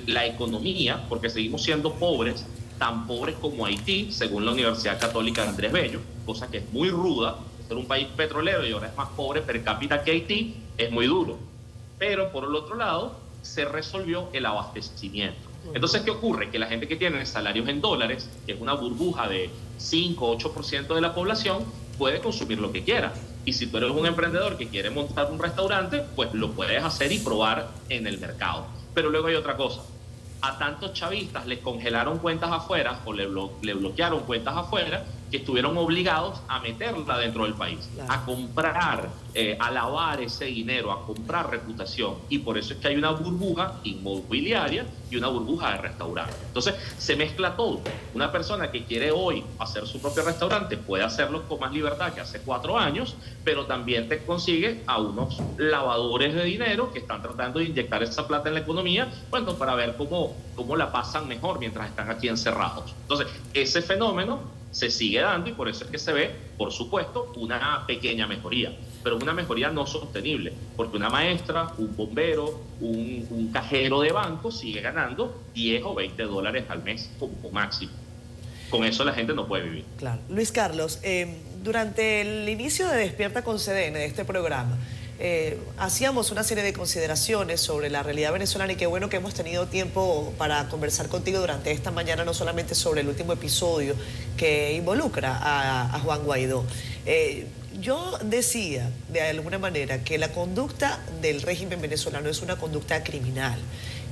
la economía, porque seguimos siendo pobres, tan pobres como Haití, según la Universidad Católica de Andrés Bello, cosa que es muy ruda. Ser un país petrolero y ahora es más pobre per cápita que Haití, es muy duro. Pero por el otro lado, se resolvió el abastecimiento. Entonces, ¿qué ocurre? Que la gente que tiene salarios en dólares, que es una burbuja de 5-8% de la población, puede consumir lo que quiera. Y si tú eres un emprendedor que quiere montar un restaurante, pues lo puedes hacer y probar en el mercado. Pero luego hay otra cosa. A tantos chavistas les congelaron cuentas afuera o le bloquearon cuentas afuera que estuvieron obligados a meterla dentro del país, a comprar, a lavar ese dinero, a comprar reputación. Y por eso es que hay una burbuja inmobiliaria y una burbuja de restaurantes. Entonces se mezcla todo. Una persona que quiere hoy hacer su propio restaurante puede hacerlo con más libertad que hace 4 años, pero también te consigue a unos lavadores de dinero que están tratando de inyectar esa plata en la economía, bueno, para ver cómo la pasan mejor mientras están aquí encerrados. Entonces ese fenómeno se sigue dando y por eso es que se ve, por supuesto, una pequeña mejoría, pero una mejoría no sostenible, porque una maestra, un bombero, un cajero de banco sigue ganando $10 o $20 al mes como máximo. Con eso la gente no puede vivir. Claro. Luis Carlos, durante el inicio de Despierta con CDN, de este programa, hacíamos una serie de consideraciones sobre la realidad venezolana y qué bueno que hemos tenido tiempo para conversar contigo durante esta mañana, no solamente sobre el último episodio que involucra a Juan Guaidó. Yo decía, de alguna manera, que la conducta del régimen venezolano es una conducta criminal.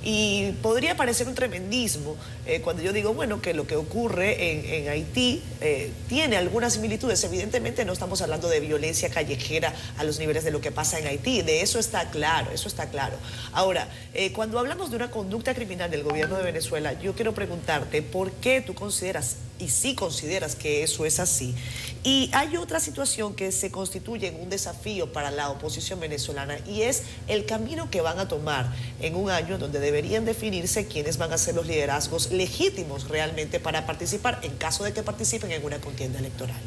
Y podría parecer un tremendismo cuando yo digo, bueno, que lo que ocurre en Haití tiene algunas similitudes. Evidentemente no estamos hablando de violencia callejera a los niveles de lo que pasa en Haití. De eso está claro, eso está claro. Ahora, cuando hablamos de una conducta criminal del gobierno de Venezuela, yo quiero preguntarte por qué tú consideras, y sí consideras que eso es así. Y hay otra situación que se constituye en un desafío para la oposición venezolana y es el camino que van a tomar en un año donde deberían definirse quiénes van a ser los liderazgos legítimos realmente para participar en caso de que participen en una contienda electoral.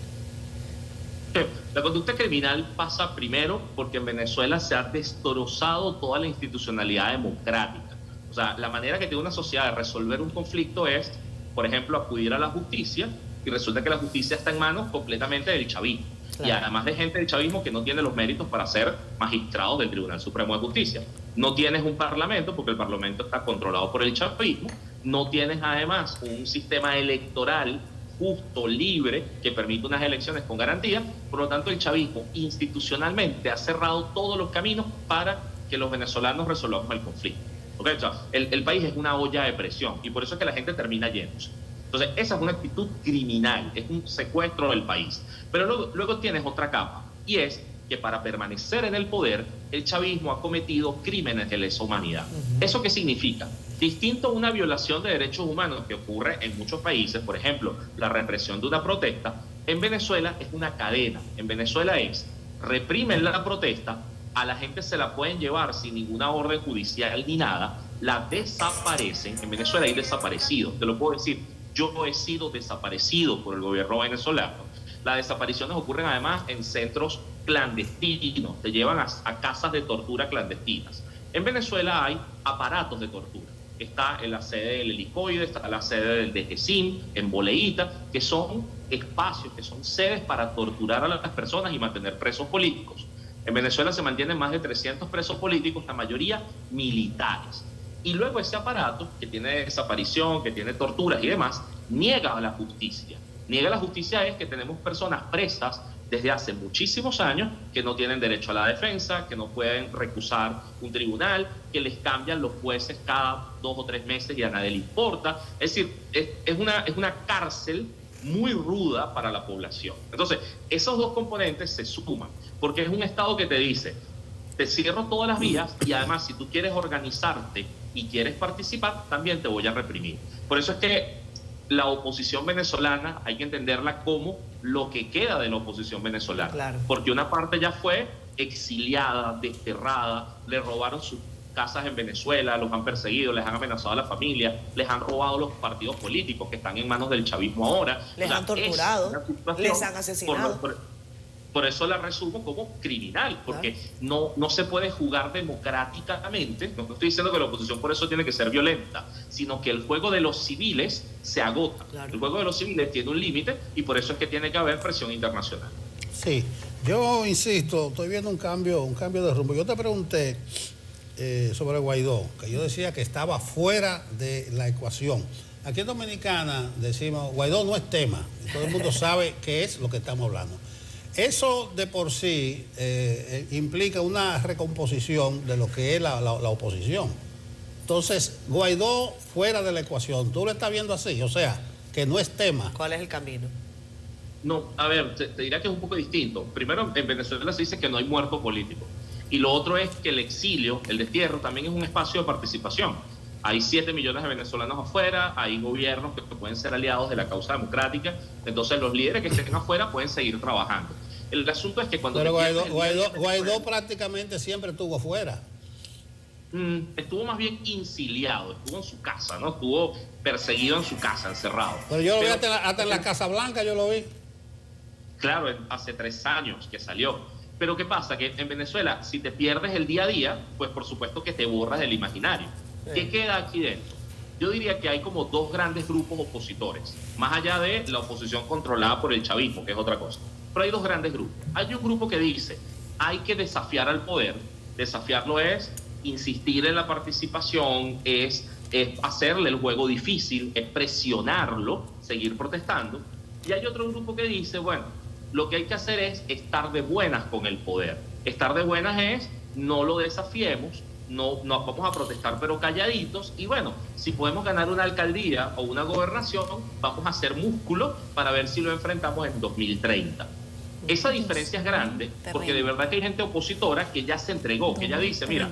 La conducta criminal pasa primero porque en Venezuela se ha destrozado toda la institucionalidad democrática. O sea, la manera que tiene una sociedad de resolver un conflicto es, por ejemplo, acudir a la justicia, y resulta que la justicia está en manos completamente del chavismo. Claro. Y además de gente del chavismo que no tiene los méritos para ser magistrados del Tribunal Supremo de Justicia. No tienes un parlamento, porque el parlamento está controlado por el chavismo. No tienes además un sistema electoral justo, libre, que permite unas elecciones con garantía. Por lo tanto, el chavismo institucionalmente ha cerrado todos los caminos para que los venezolanos resolvamos el conflicto. ¿Okay? O sea, el país es una olla de presión y por eso es que la gente termina yéndose. Entonces, esa es una actitud criminal, es un secuestro del país. Pero luego tienes otra capa, y es que para permanecer en el poder, el chavismo ha cometido crímenes de lesa humanidad. ¿Eso qué significa? Distinto a una violación de derechos humanos que ocurre en muchos países, por ejemplo, la represión de una protesta, en Venezuela es una cadena. En Venezuela reprimen la protesta, a la gente se la pueden llevar sin ninguna orden judicial ni nada, la desaparecen. En Venezuela hay desaparecidos, te lo puedo decir. Yo he sido desaparecido por el gobierno venezolano. Las desapariciones ocurren además en centros clandestinos, te llevan a casas de tortura clandestinas. En Venezuela hay aparatos de tortura. Está en la sede del Helicoide, está la sede del DGCIM, en Boleíta, que son espacios, que son sedes para torturar a las personas y mantener presos políticos. En Venezuela se mantienen más de 300 presos políticos, la mayoría militares. Y luego ese aparato, que tiene desaparición, que tiene torturas y demás, niega a la justicia. Niega a la justicia es que tenemos personas presas desde hace muchísimos años que no tienen derecho a la defensa, que no pueden recusar un tribunal, que les cambian los jueces cada 2 o 3 meses y a nadie le importa. Es decir, es una cárcel muy ruda para la población. Entonces, esos dos componentes se suman, porque es un Estado que te dice, te cierro todas las vías y además si tú quieres organizarte y quieres participar, también te voy a reprimir. Por eso es que la oposición venezolana hay que entenderla como lo que queda de la oposición venezolana. Claro. Porque una parte ya fue exiliada, desterrada, le robaron sus casas en Venezuela, los han perseguido, les han amenazado a la familia, les han robado los partidos políticos que están en manos del chavismo ahora. Les han torturado, les han asesinado. Por eso la resumo como criminal, porque no se puede jugar democráticamente. No estoy diciendo que la oposición por eso tiene que ser violenta, sino que el juego de los civiles se agota. Claro. El juego de los civiles tiene un límite y por eso es que tiene que haber presión internacional. Sí, yo insisto, estoy viendo un cambio de rumbo. Yo te pregunté sobre Guaidó, que yo decía que estaba fuera de la ecuación. Aquí en Dominicana decimos, Guaidó no es tema, y todo el mundo sabe qué es lo que estamos hablando. Eso de por sí implica una recomposición de lo que es la oposición. Entonces, Guaidó fuera de la ecuación, ¿tú lo estás viendo así? O sea, que no es tema. ¿Cuál es el camino? No, a ver, te diría que es un poco distinto. Primero, en Venezuela se dice que no hay muerto político. Y lo otro es que el exilio, el destierro, también es un espacio de participación. Hay 7 millones de venezolanos afuera, hay gobiernos que pueden ser aliados de la causa democrática, entonces los líderes que estén afuera pueden seguir trabajando. El asunto es que cuando... Pero Guaidó prácticamente siempre estuvo fuera. Estuvo más bien insiliado, estuvo en su casa, ¿no? Estuvo perseguido en su casa, encerrado. Pero yo lo vi hasta en la Casa Blanca, yo lo vi. Claro, hace 3 años que salió. Pero ¿qué pasa? Que en Venezuela, si te pierdes el día a día, pues por supuesto que te borras del imaginario. Sí. ¿Qué queda aquí dentro? Yo diría que hay como 2 grandes grupos opositores, más allá de la oposición controlada por el chavismo, que es otra cosa. Pero hay 2 grandes grupos. Hay un grupo que dice, hay que desafiar al poder. Desafiarlo es insistir en la participación, es hacerle el juego difícil, es presionarlo, seguir protestando. Y hay otro grupo que dice, bueno, lo que hay que hacer es estar de buenas con el poder. Estar de buenas es, no lo desafiemos, no vamos a protestar pero calladitos, y bueno, si podemos ganar una alcaldía o una gobernación, vamos a hacer músculo para ver si lo enfrentamos en 2030. Esa diferencia es grande, porque de verdad que hay gente opositora que ya se entregó, que ya dice, mira,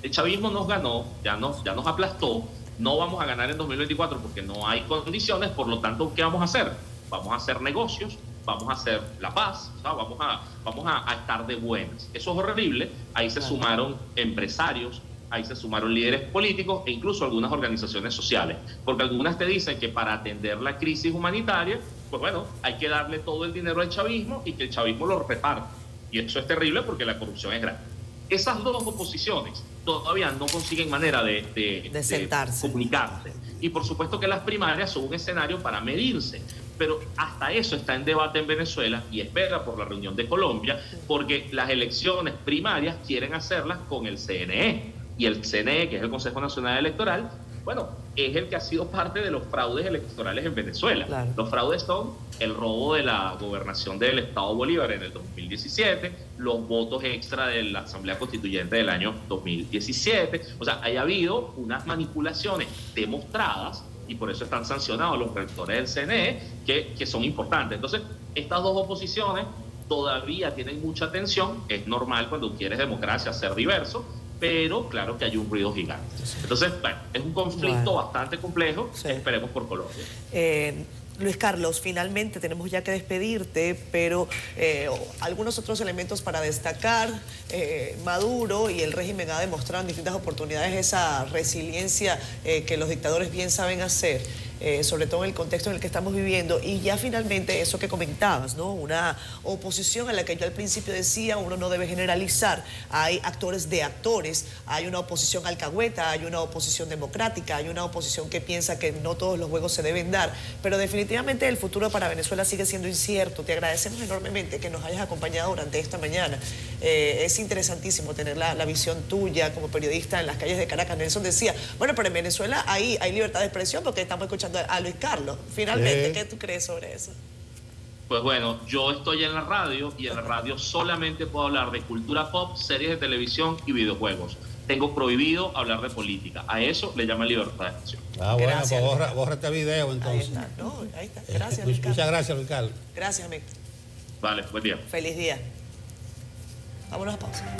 el chavismo nos ganó, ya nos aplastó, no vamos a ganar en 2024 porque no hay condiciones, por lo tanto, ¿qué vamos a hacer? Vamos a hacer negocios, vamos a hacer la paz, o sea, vamos a estar de buenas. Eso es horrible. Ahí se sumaron empresarios, ahí se sumaron líderes políticos e incluso algunas organizaciones sociales, porque algunas te dicen que para atender la crisis humanitaria pues bueno, hay que darle todo el dinero al chavismo y que el chavismo lo reparta. Y eso es terrible porque la corrupción es grande. Esas dos oposiciones todavía no consiguen manera de sentarse, comunicarse. Y por supuesto que las primarias son un escenario para medirse. Pero hasta eso está en debate en Venezuela y espera por la reunión de Colombia, porque las elecciones primarias quieren hacerlas con el CNE. Y el CNE, que es el Consejo Nacional Electoral, bueno, es el que ha sido parte de los fraudes electorales en Venezuela. Claro. Los fraudes son el robo de la gobernación del Estado Bolívar en el 2017, los votos extra de la Asamblea Constituyente del año 2017. O sea, haya habido unas manipulaciones demostradas y por eso están sancionados los rectores del CNE, que son importantes. Entonces, estas dos oposiciones todavía tienen mucha tensión. Es normal cuando quieres democracia ser diverso, pero claro que hay un ruido gigante. Entonces, bueno, es un conflicto bastante complejo. Sí. Esperemos por Colombia. Luis Carlos, finalmente tenemos ya que despedirte, pero algunos otros elementos para destacar. Maduro y el régimen ha demostrado en distintas oportunidades esa resiliencia que los dictadores bien saben hacer, sobre todo en el contexto en el que estamos viviendo. Y ya finalmente eso que comentabas, ¿no? Una oposición a la que yo al principio decía, uno no debe generalizar. Hay actores de actores, hay una oposición alcahueta, hay una oposición democrática, hay una oposición que piensa que no todos los juegos se deben dar, pero definitivamente el futuro para Venezuela sigue siendo incierto. Te agradecemos enormemente que nos hayas acompañado durante esta mañana. Es interesantísimo tener la visión tuya como periodista en las calles de Caracas. Nelson decía, bueno, pero en Venezuela hay libertad de expresión porque estamos escuchando a Luis Carlos. Finalmente, ¿qué tú crees sobre eso? Pues bueno, yo estoy en la radio y en la radio solamente puedo hablar de cultura pop, series de televisión y videojuegos. Tengo prohibido hablar de política. A eso le llama libertad de expresión. Ah, bueno, gracias, pues borra este video entonces. Ahí está, no, ahí está. Gracias, Luis Carlos. Muchas gracias, Luis Carlos. Gracias, amigo. Vale, buen día. Feliz día. Vámonos a pausa.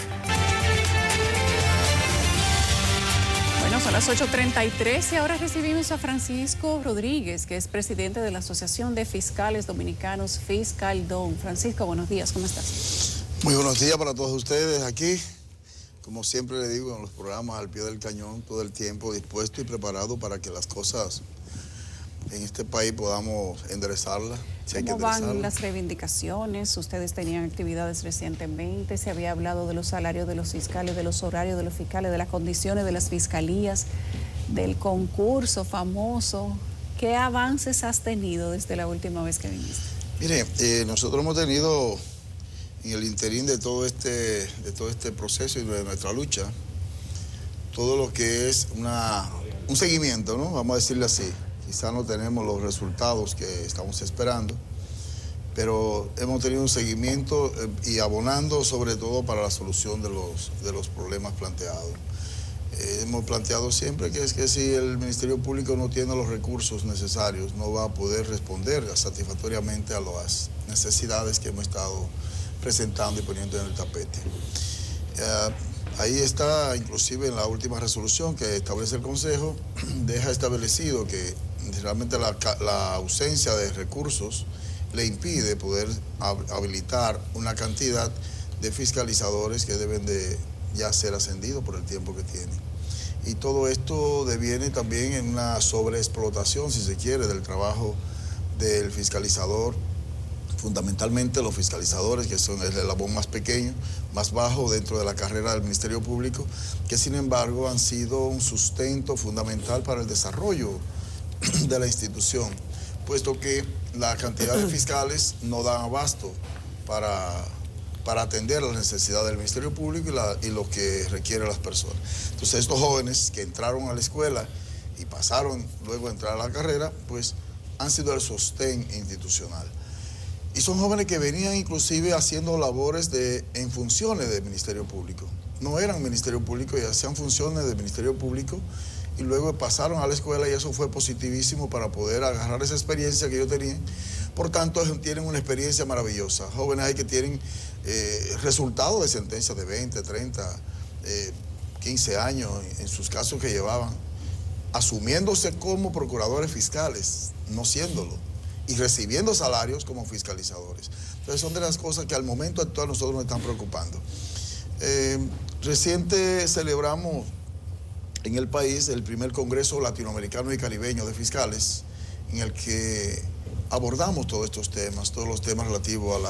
Bueno, son las 8:33 y ahora recibimos a Francisco Rodríguez, que es presidente de la Asociación de Fiscales Dominicanos, Fiscaldom. Francisco, buenos días, ¿cómo estás? Muy buenos días para todos ustedes aquí. Como siempre le digo en los programas, al pie del cañón, todo el tiempo dispuesto y preparado para que las cosas en este país podamos enderezarlas. ¿Cómo van las reivindicaciones? Ustedes tenían actividades recientemente, se había hablado de los salarios de los fiscales, de los horarios de los fiscales, de las condiciones de las fiscalías, del concurso famoso. ¿Qué avances has tenido desde la última vez que viniste? Mire, nosotros hemos tenido en el interín de todo este proceso y de nuestra lucha, todo lo que es un seguimiento, ¿no? Vamos a decirle así. Quizás no tenemos los resultados que estamos esperando, pero hemos tenido un seguimiento y abonando sobre todo para la solución de los problemas planteados. Hemos planteado siempre que es que si el Ministerio Público no tiene los recursos necesarios, no va a poder responder satisfactoriamente a las necesidades que hemos estado presentando y poniendo en el tapete. Ahí está, inclusive en la última resolución que establece el Consejo, deja establecido que realmente la ausencia de recursos le impide poder habilitar una cantidad de fiscalizadores que deben de ya ser ascendidos por el tiempo que tienen. Y todo esto deviene también en una sobreexplotación, si se quiere, del trabajo del fiscalizador, fundamentalmente los fiscalizadores, que son el eslabón más pequeño, más bajo dentro de la carrera del Ministerio Público, que sin embargo han sido un sustento fundamental para el desarrollo de la institución, puesto que la cantidad de fiscales no dan abasto para atender las necesidades del Ministerio Público y lo que requieren las personas. Entonces estos jóvenes que entraron a la escuela y pasaron luego a entrar a la carrera, pues han sido el sostén institucional. Y son jóvenes que venían inclusive haciendo labores en funciones del Ministerio Público. No eran Ministerio Público y hacían funciones del Ministerio Público y luego pasaron a la escuela y eso fue positivísimo para poder agarrar esa experiencia que ellos tenían. Por tanto, tienen una experiencia maravillosa. Jóvenes ahí que tienen resultados de sentencias de 20, 30, 15 años en sus casos que llevaban, asumiéndose como procuradores fiscales, no siéndolo, y recibiendo salarios como fiscalizadores. Entonces son de las cosas que al momento actual nosotros nos están preocupando. Reciente celebramos en el país el primer Congreso Latinoamericano y Caribeño de Fiscales, en el que abordamos todos estos temas, todos los temas relativos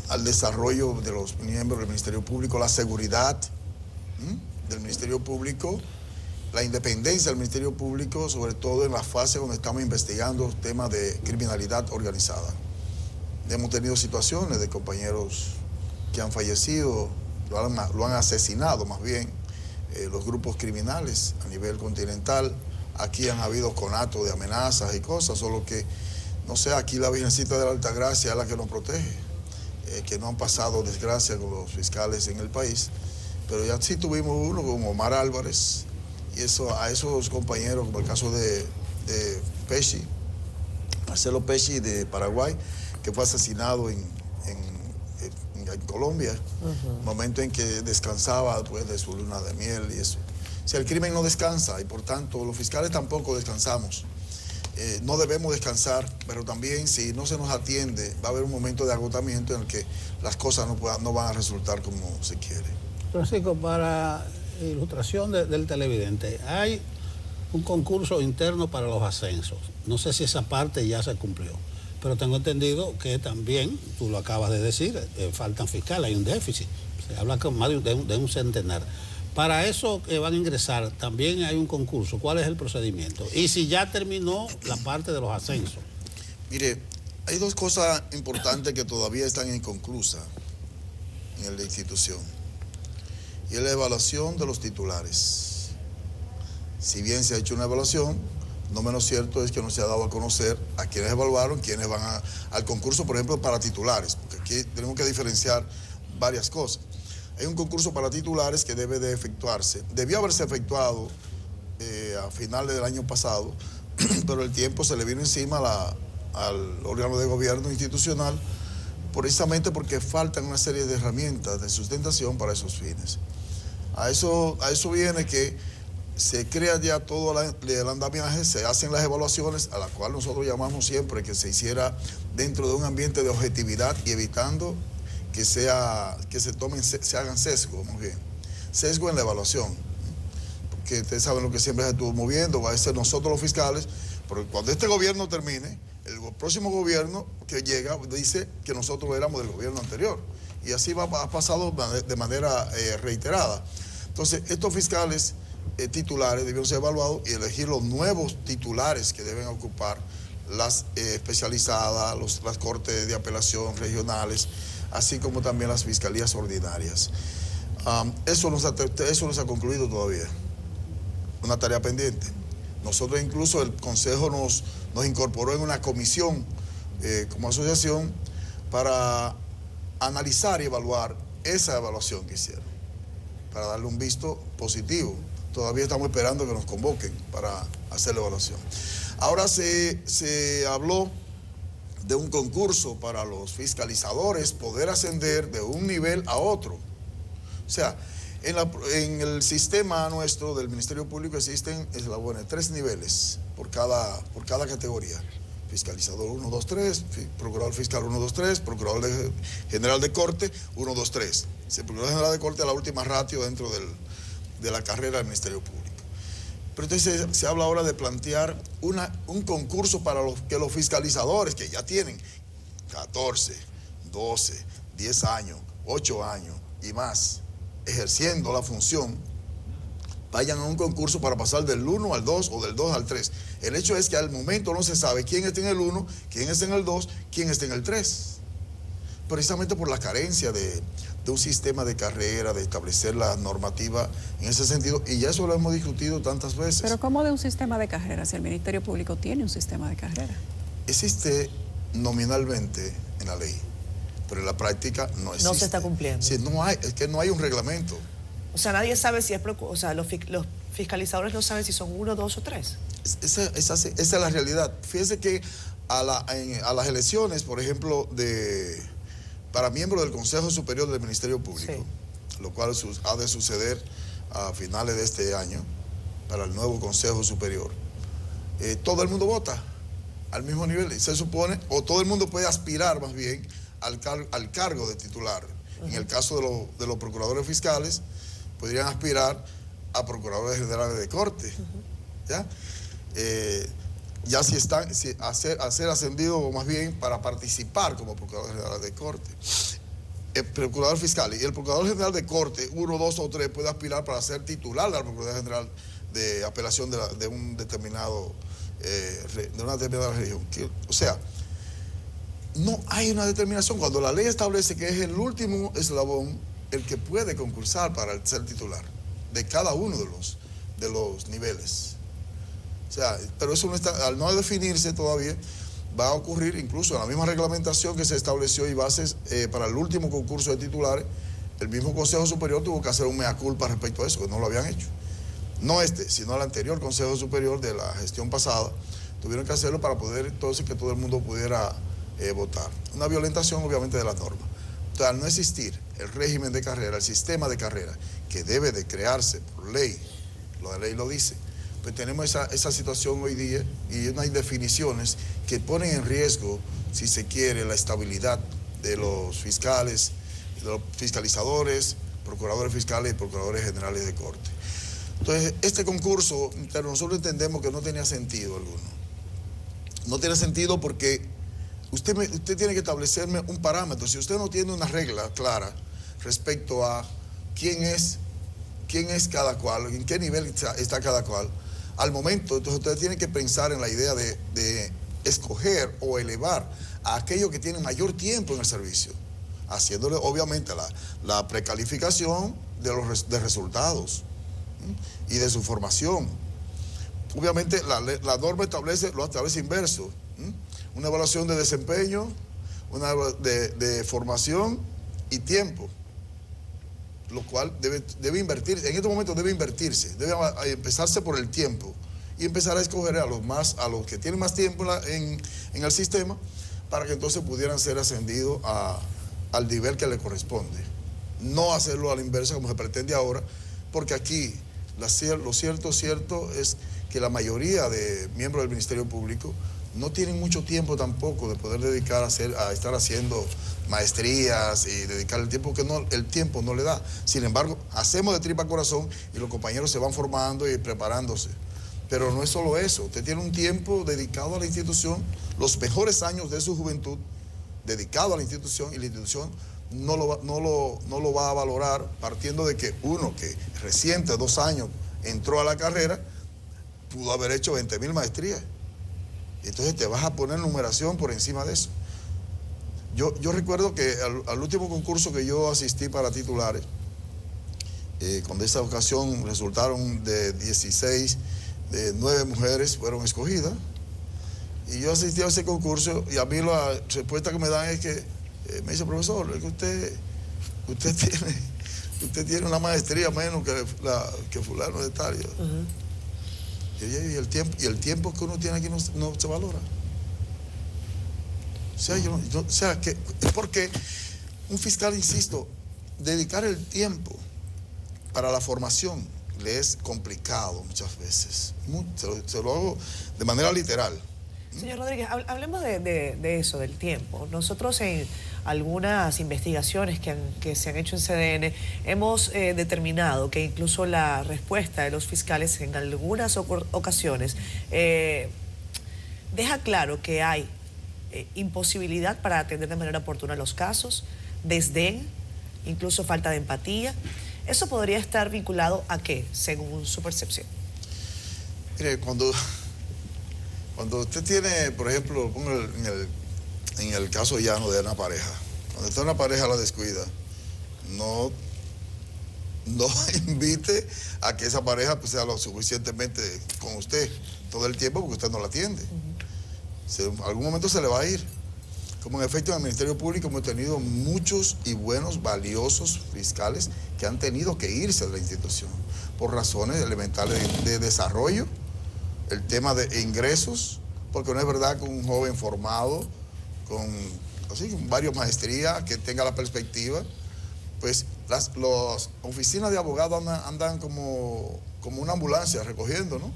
al desarrollo de los miembros del Ministerio Público, la seguridad del Ministerio Público, la independencia del Ministerio Público, sobre todo en la fase donde estamos investigando temas de criminalidad organizada. Hemos tenido situaciones de compañeros que han fallecido, lo han asesinado más bien, los grupos criminales a nivel continental. Aquí han habido conatos de amenazas y cosas, solo que, no sé, aquí la Virgencita de la Altagracia es la que nos protege, que no han pasado desgracia con los fiscales en el país. Pero ya sí tuvimos uno con Omar Álvarez, y a esos compañeros, como el caso de Pesci, Marcelo Pesci de Paraguay, que fue asesinado en Colombia, momento en que descansaba después de su luna de miel y eso. O sea, el crimen no descansa y por tanto los fiscales tampoco descansamos. No debemos descansar, pero también si no se nos atiende va a haber un momento de agotamiento en el que las cosas no van a resultar como se quiere. Francisco, para ilustración del televidente, hay un concurso interno para los ascensos. No sé si esa parte ya se cumplió, pero tengo entendido que también, tú lo acabas de decir, faltan fiscales, hay un déficit. Se habla con más de un centenar. Para eso que van a ingresar, también hay un concurso. ¿Cuál es el procedimiento? Y si ya terminó la parte de los ascensos. Mire, hay dos cosas importantes que todavía están inconclusas en la institución. Y es la evaluación de los titulares. Si bien se ha hecho una evaluación, no menos cierto es que no se ha dado a conocer a quienes evaluaron, quienes van al concurso, por ejemplo, para titulares, porque aquí tenemos que diferenciar varias cosas. Hay un concurso para titulares que debe de efectuarse. Debió haberse efectuado a finales del año pasado, pero el tiempo se le vino encima al órgano de gobierno institucional, precisamente porque faltan una serie de herramientas de sustentación para esos fines. A eso viene que se crea ya todo el andamiaje, se hacen las evaluaciones, a la cual nosotros llamamos siempre que se hiciera dentro de un ambiente de objetividad y evitando que se hagan sesgo, más bien. Sesgo en la evaluación. Porque ustedes saben lo que siempre se estuvo moviendo, va a ser nosotros los fiscales, porque cuando este gobierno termine, el próximo gobierno que llega dice que nosotros éramos del gobierno anterior. Y así ha pasado de manera reiterada. Entonces, estos fiscales titulares debieron ser evaluados y elegir los nuevos titulares que deben ocupar las especializadas, las cortes de apelación regionales, así como también las fiscalías ordinarias. Eso no se ha concluido todavía, una tarea pendiente. Nosotros incluso el Consejo nos incorporó en una comisión como asociación para analizar y evaluar esa evaluación que hicieron, para darle un visto positivo. Todavía estamos esperando que nos convoquen para hacer la evaluación. Ahora se habló de un concurso para los fiscalizadores poder ascender de un nivel a otro. O sea, en el sistema nuestro del Ministerio Público existen eslabones, 3 niveles por cada categoría. Fiscalizador 1, 2, 3, procurador fiscal 1, 2, 3, procurador general de corte 1, 2, 3. El procurador general de corte es la última ratio dentro de la carrera del Ministerio Público. Pero entonces se habla ahora de plantear un concurso para que los fiscalizadores que ya tienen 14, 12, 10 años, 8 años y más ejerciendo la función, vayan a un concurso para pasar del 1 al 2 o del 2 al 3. El hecho es que al momento no se sabe quién está en el 1, quién está en el 2, quién está en el 3. Precisamente por la carencia de un sistema de carrera, de establecer la normativa en ese sentido, y ya eso lo hemos discutido tantas veces. Pero ¿cómo de un sistema de carrera? Si el Ministerio Público tiene un sistema de carrera. Existe nominalmente en la ley, pero en la práctica no existe. No se está cumpliendo. Sí, es que no hay un reglamento. O sea, nadie sabe si es... O sea, los fiscalizadores no saben si son 1, 2 o 3. Esa es la realidad. Fíjese que a las elecciones, por ejemplo, para miembros del Consejo Superior del Ministerio Público, sí, lo cual ha de suceder a finales de este año, para el nuevo Consejo Superior, todo el mundo vota al mismo nivel, se supone, o todo el mundo puede aspirar más bien al cargo de titular. En el caso de los procuradores fiscales, podrían aspirar a procuradores generales de corte. ¿Ya? ya si están a ser ascendidos, o más bien para participar como Procurador General de Corte. El Procurador Fiscal y el Procurador General de Corte, 1, 2 o 3, puede aspirar para ser titular de la Procuraduría General de Apelación de un determinado, de una determinada región. O sea, no hay una determinación. Cuando la ley establece que es el último eslabón el que puede concursar para ser titular de cada uno de los niveles. O sea, pero eso no está, al no definirse todavía, va a ocurrir incluso en la misma reglamentación que se estableció y bases para el último concurso de titulares. El mismo Consejo Superior tuvo que hacer un mea culpa respecto a eso, que no lo habían hecho. No sino el anterior Consejo Superior de la gestión pasada, tuvieron que hacerlo para poder entonces que todo el mundo pudiera votar. Una violentación obviamente de la norma. Entonces, al no existir el régimen de carrera, el sistema de carrera, que debe de crearse por ley, la ley lo dice, pues tenemos esa situación hoy día y unas definiciones que ponen en riesgo, si se quiere, la estabilidad de los fiscales, de los fiscalizadores, procuradores fiscales y procuradores generales de corte. Entonces, este concurso, nosotros entendemos que no tenía sentido alguno. No tiene sentido porque usted tiene que establecerme un parámetro. Si usted no tiene una regla clara respecto a quién es cada cual, en qué nivel está cada cual, al momento, entonces usted tiene que pensar en la idea de escoger o elevar a aquellos que tienen mayor tiempo en el servicio, haciéndole obviamente la precalificación de resultados y de su formación. Obviamente la norma lo establece inverso, una evaluación de desempeño, una de formación y tiempo, lo cual debe invertirse, en este momento debe invertirse, debe empezarse por el tiempo y empezar a escoger a los que tienen más tiempo en el sistema para que entonces pudieran ser ascendidos al nivel que le corresponde. No hacerlo a la inversa como se pretende ahora, porque aquí lo cierto es que la mayoría de miembros del Ministerio Público no tienen mucho tiempo tampoco de poder dedicar a estar haciendo maestrías y dedicar el tiempo que el tiempo no le da. Sin embargo, hacemos de tripa corazón y los compañeros se van formando y preparándose. Pero no es solo eso, usted tiene un tiempo dedicado a la institución, los mejores años de su juventud, dedicado a la institución, y la institución no lo va a valorar partiendo de que uno que reciente 2 años entró a la carrera, pudo haber hecho 20.000 maestrías. Entonces te vas a poner numeración por encima de eso. Yo recuerdo que al último concurso que yo asistí para titulares, con esa ocasión resultaron de 16, de 9 mujeres fueron escogidas. Y yo asistí a ese concurso y a mí la respuesta que me dan es que, me dice, profesor, es que usted tiene una maestría menos que fulano de tal. Y el tiempo que uno tiene aquí no se valora. O sea, que es porque un fiscal, insisto, dedicar el tiempo para la formación le es complicado muchas veces. Se lo hago de manera literal. Señor Rodríguez, hablemos de eso, del tiempo. Nosotros en algunas investigaciones que se han hecho en CDN hemos determinado que incluso la respuesta de los fiscales en algunas ocasiones deja claro que hay imposibilidad para atender de manera oportuna los casos, desdén, incluso falta de empatía. ¿Eso podría estar vinculado a qué, según su percepción? Mire, cuando usted tiene, por ejemplo, en el caso llano de una pareja, cuando usted una pareja la descuida, no invite a que esa pareja pues, sea lo suficientemente con usted todo el tiempo porque usted no la atiende. En algún momento se le va a ir. Como en efecto en el Ministerio Público hemos tenido muchos y buenos, valiosos fiscales que han tenido que irse de la institución por razones elementales de desarrollo, el tema de ingresos, porque no es verdad que un joven formado con varias maestrías, que tenga la perspectiva, pues las oficinas de abogados andan como una ambulancia recogiendo, ¿no?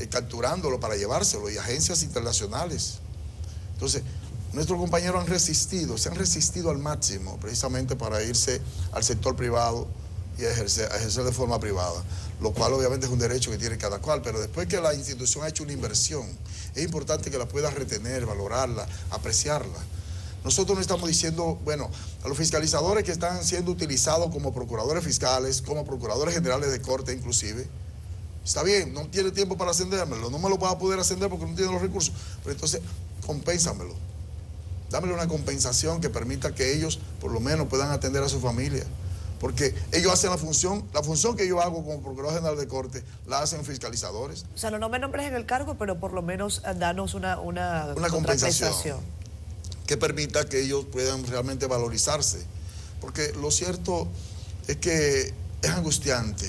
Capturándolo para llevárselo, y agencias internacionales. Entonces, nuestros compañeros se han resistido al máximo precisamente para irse al sector privado y a ejercer de forma privada. lo cual obviamente es un derecho que tiene cada cual, pero después que la institución ha hecho una inversión, es importante que la pueda retener, valorarla, apreciarla. Nosotros no estamos diciendo, bueno, a los fiscalizadores que están siendo utilizados como procuradores fiscales, como procuradores generales de corte inclusive, está bien, no tiene tiempo para ascendérmelo, no me lo va a poder ascender porque no tiene los recursos, pero entonces compénsamelo. Dámele una compensación que permita que ellos por lo menos puedan atender a su familia. Porque ellos hacen la función que yo hago como Procurador General de Corte, la hacen fiscalizadores. O sea, no me nombres en el cargo, pero por lo menos danos una compensación que permita que ellos puedan realmente valorizarse. Porque lo cierto es que es angustiante.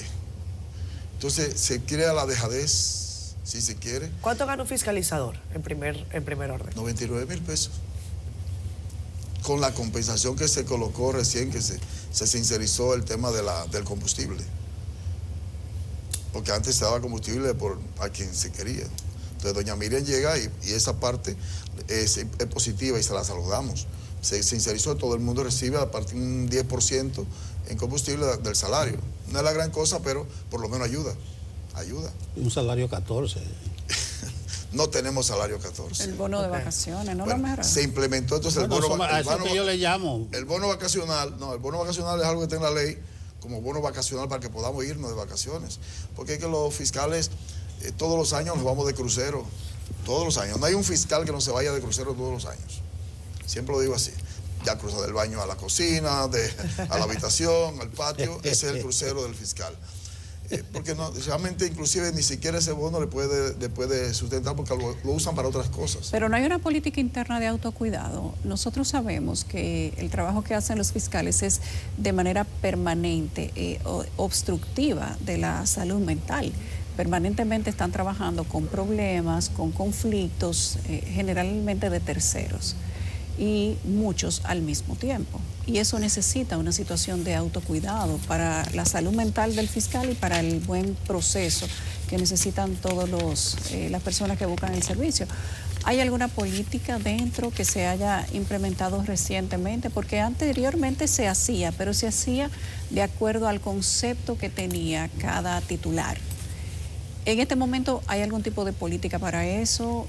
Entonces se crea la dejadez, si se quiere. ¿Cuánto gana un fiscalizador en primer orden? 99,000 pesos. Con la compensación que se colocó recién, que se sincerizó el tema del combustible. Porque antes se daba combustible a quien se quería. Entonces doña Miriam llega y esa parte es positiva y se la saludamos. Se sincerizó, todo el mundo recibe a partir de un 10% en combustible del salario. No es la gran cosa, pero por lo menos ayuda. Un salario 14. No tenemos salario 14. El bono de vacaciones, ¿no? Bueno, se implementó entonces bueno, el bono que yo le llamo. El bono vacacional, no, el bono vacacional es algo que está en la ley como bono vacacional para que podamos irnos de vacaciones. Porque es que los fiscales todos los años nos vamos de crucero, todos los años. No hay un fiscal que no se vaya de crucero todos los años. Siempre lo digo así. Ya cruza del baño a la cocina, a la habitación, al patio, ese es el crucero del fiscal. Porque no, realmente inclusive ni siquiera ese bono le puede sustentar porque lo usan para otras cosas. Pero no hay una política interna de autocuidado. Nosotros sabemos que el trabajo que hacen los fiscales es de manera permanente, obstructiva de la salud mental. Permanentemente están trabajando con problemas, con conflictos, generalmente de terceros, y muchos al mismo tiempo. Y eso necesita una situación de autocuidado para la salud mental del fiscal y para el buen proceso que necesitan todas las personas que buscan el servicio. ¿Hay alguna política dentro que se haya implementado recientemente? Porque anteriormente se hacía, pero se hacía de acuerdo al concepto que tenía cada titular. ¿En este momento hay algún tipo de política para eso?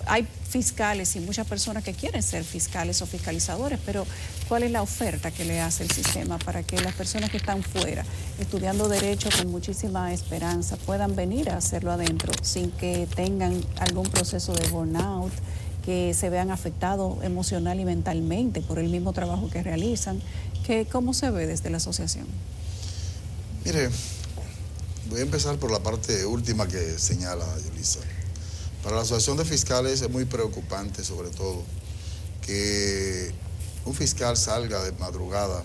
Hay fiscales y muchas personas que quieren ser fiscales o fiscalizadores, pero ¿cuál es la oferta que le hace el sistema para que las personas que están fuera, estudiando derecho con muchísima esperanza, puedan venir a hacerlo adentro sin que tengan algún proceso de burnout, que se vean afectados emocional y mentalmente por el mismo trabajo que realizan? ¿Cómo se ve desde la asociación? Mire, voy a empezar por la parte última que señala Yulisa. Para la Asociación de Fiscales es muy preocupante, sobre todo, que un fiscal salga de madrugada,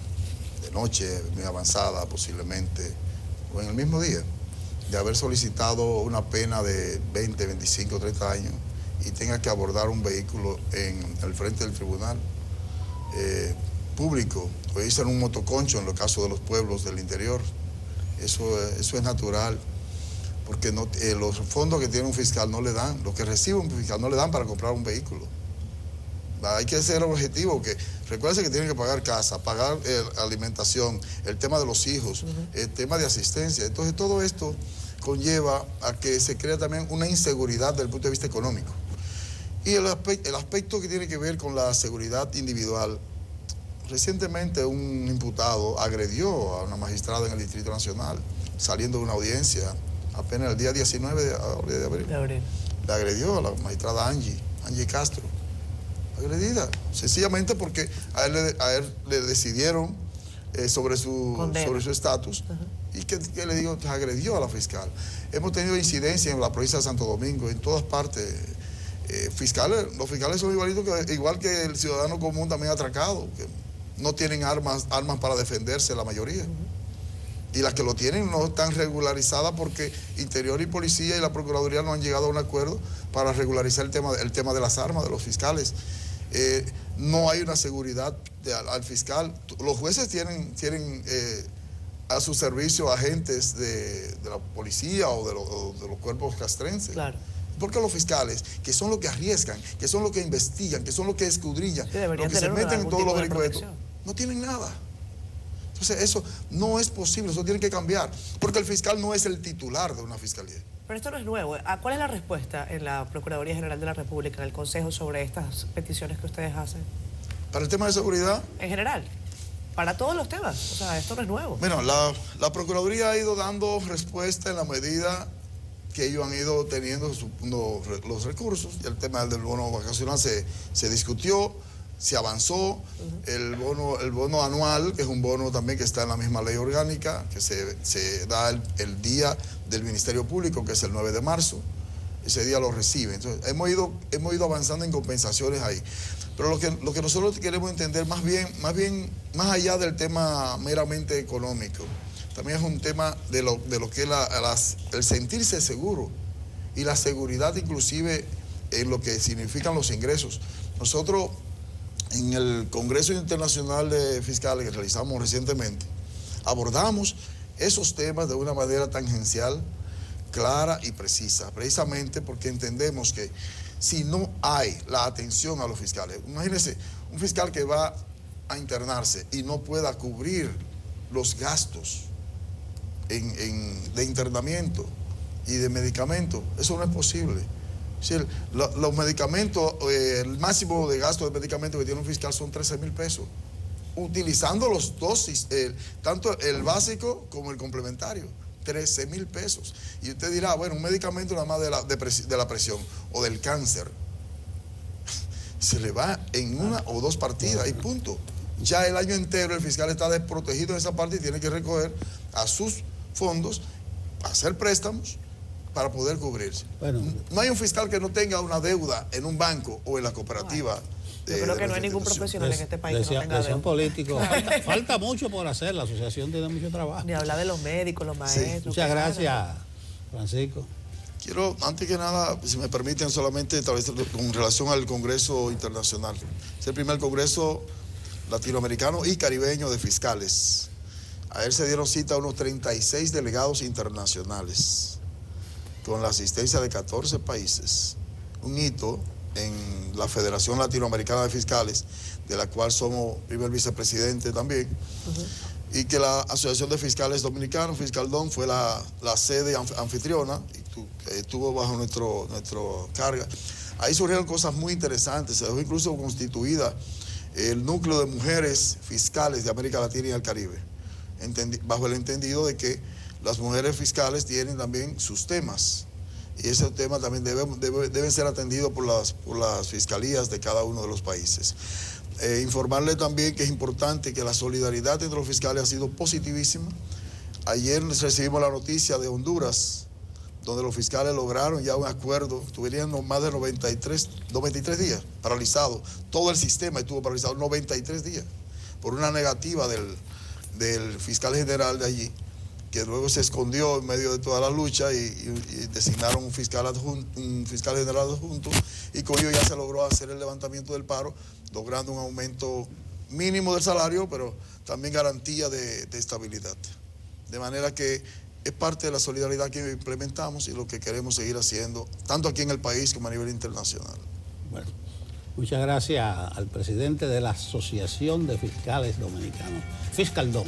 de noche, muy avanzada posiblemente, o en el mismo día, de haber solicitado una pena de 20, 25, 30 años y tenga que abordar un vehículo en el frente del tribunal público, o irse en un motoconcho en los casos de los pueblos del interior. Eso es natural. Porque los fondos que tiene un fiscal no le dan, lo que recibe un fiscal no le dan para comprar un vehículo. Hay que ser objetivo, que recuerden que tienen que pagar casa, pagar alimentación, el tema de los hijos, el tema de asistencia. Entonces todo esto conlleva a que se crea también una inseguridad desde el punto de vista económico. Y el aspecto que tiene que ver con la seguridad individual. Recientemente un imputado agredió a una magistrada en el Distrito Nacional, saliendo de una audiencia apenas el día 19 de abril. Le agredió a la magistrada Angie Castro. Agredida, sencillamente porque a él le decidieron sobre su estatus. Y que le digo, agredió a la fiscal. Hemos tenido incidencias en la provincia de Santo Domingo, en todas partes. Los fiscales son igual que el ciudadano común, también atracado, que no tienen armas para defenderse la mayoría. Y las que lo tienen no están regularizadas porque Interior y Policía y la Procuraduría no han llegado a un acuerdo para regularizar el tema de las armas de los fiscales. No hay una seguridad al fiscal. Los jueces tienen a su servicio agentes de la policía o de los cuerpos castrenses. Claro. Porque los fiscales, que son los que arriesgan, que son los que investigan, que son los que escudrillan, los que se meten en todos los vericuetos, no tienen nada. Entonces eso no es posible, eso tiene que cambiar, porque el fiscal no es el titular de una fiscalía. Pero esto no es nuevo. ¿Cuál es la respuesta en la Procuraduría General de la República, en el Consejo, sobre estas peticiones que ustedes hacen? Para el tema de seguridad. En general, para todos los temas. O sea, esto no es nuevo. Bueno, la Procuraduría ha ido dando respuesta en la medida que ellos han ido teniendo los recursos. Y el tema del bono vacacional se discutió, se avanzó. El bono anual, que es un bono también que está en la misma ley orgánica, que se da el día del Ministerio Público, que es el 9 de marzo. Ese día lo reciben. Entonces, hemos ido avanzando en compensaciones ahí. Pero lo que nosotros queremos entender más más allá del tema meramente económico, también es un tema de lo que es el sentirse seguro y la seguridad inclusive en lo que significan los ingresos. Nosotros en el Congreso Internacional de Fiscales que realizamos recientemente, abordamos esos temas de una manera tangencial, clara y precisa, precisamente porque entendemos que si no hay la atención a los fiscales, imagínense un fiscal que va a internarse y no pueda cubrir los gastos de internamiento y de medicamentos, eso no es posible. Es decir, los medicamentos, el máximo de gasto de medicamentos que tiene un fiscal son 13,000 pesos, utilizando los dos, tanto el básico como el complementario. 13,000 pesos. Y usted dirá, bueno, un medicamento nada más de la presión o del cáncer, se le va en una o dos partidas y punto. Ya el año entero el fiscal está desprotegido en esa parte y tiene que recoger a sus fondos, hacer préstamos para poder cubrirse. Bueno, no hay un fiscal que no tenga una deuda en un banco o en la cooperativa. Yo creo que no hay ningún profesional en este país que no tenga deuda. Político. Falta mucho por hacer, la asociación tiene mucho trabajo. Ni hablar de los médicos, los maestros. Sí. Muchas gracias, Francisco. Quiero, antes que nada, si me permiten, solamente establecer con relación al Congreso Internacional. Es el primer Congreso latinoamericano y caribeño de fiscales. A él se dieron cita a unos 36 delegados internacionales, con la asistencia de 14 países. Un hito en la Federación Latinoamericana de Fiscales, de la cual somos primer vicepresidente también, y que la Asociación de Fiscales Dominicanos, Fiscaldón, fue la sede anfitriona, y estuvo bajo nuestro carga. Ahí surgieron cosas muy interesantes, se dejó incluso constituida el núcleo de mujeres fiscales de América Latina y el Caribe, bajo el entendido de que las mujeres fiscales tienen también sus temas, y esos temas también deben ser atendidos por las fiscalías de cada uno de los países. Informarle también que es importante que la solidaridad entre los fiscales ha sido positivísima. Ayer recibimos la noticia de Honduras, donde los fiscales lograron ya un acuerdo, tuvieron más de 93 días paralizado. Todo el sistema estuvo paralizado 93 días por una negativa del fiscal general de allí, que luego se escondió en medio de toda la lucha y designaron un fiscal general adjunto, y con ello ya se logró hacer el levantamiento del paro, logrando un aumento mínimo del salario, pero también garantía de estabilidad. De manera que es parte de la solidaridad que implementamos y lo que queremos seguir haciendo, tanto aquí en el país como a nivel internacional. Bueno, muchas gracias al presidente de la Asociación de Fiscales Dominicanos, Fiscaldón.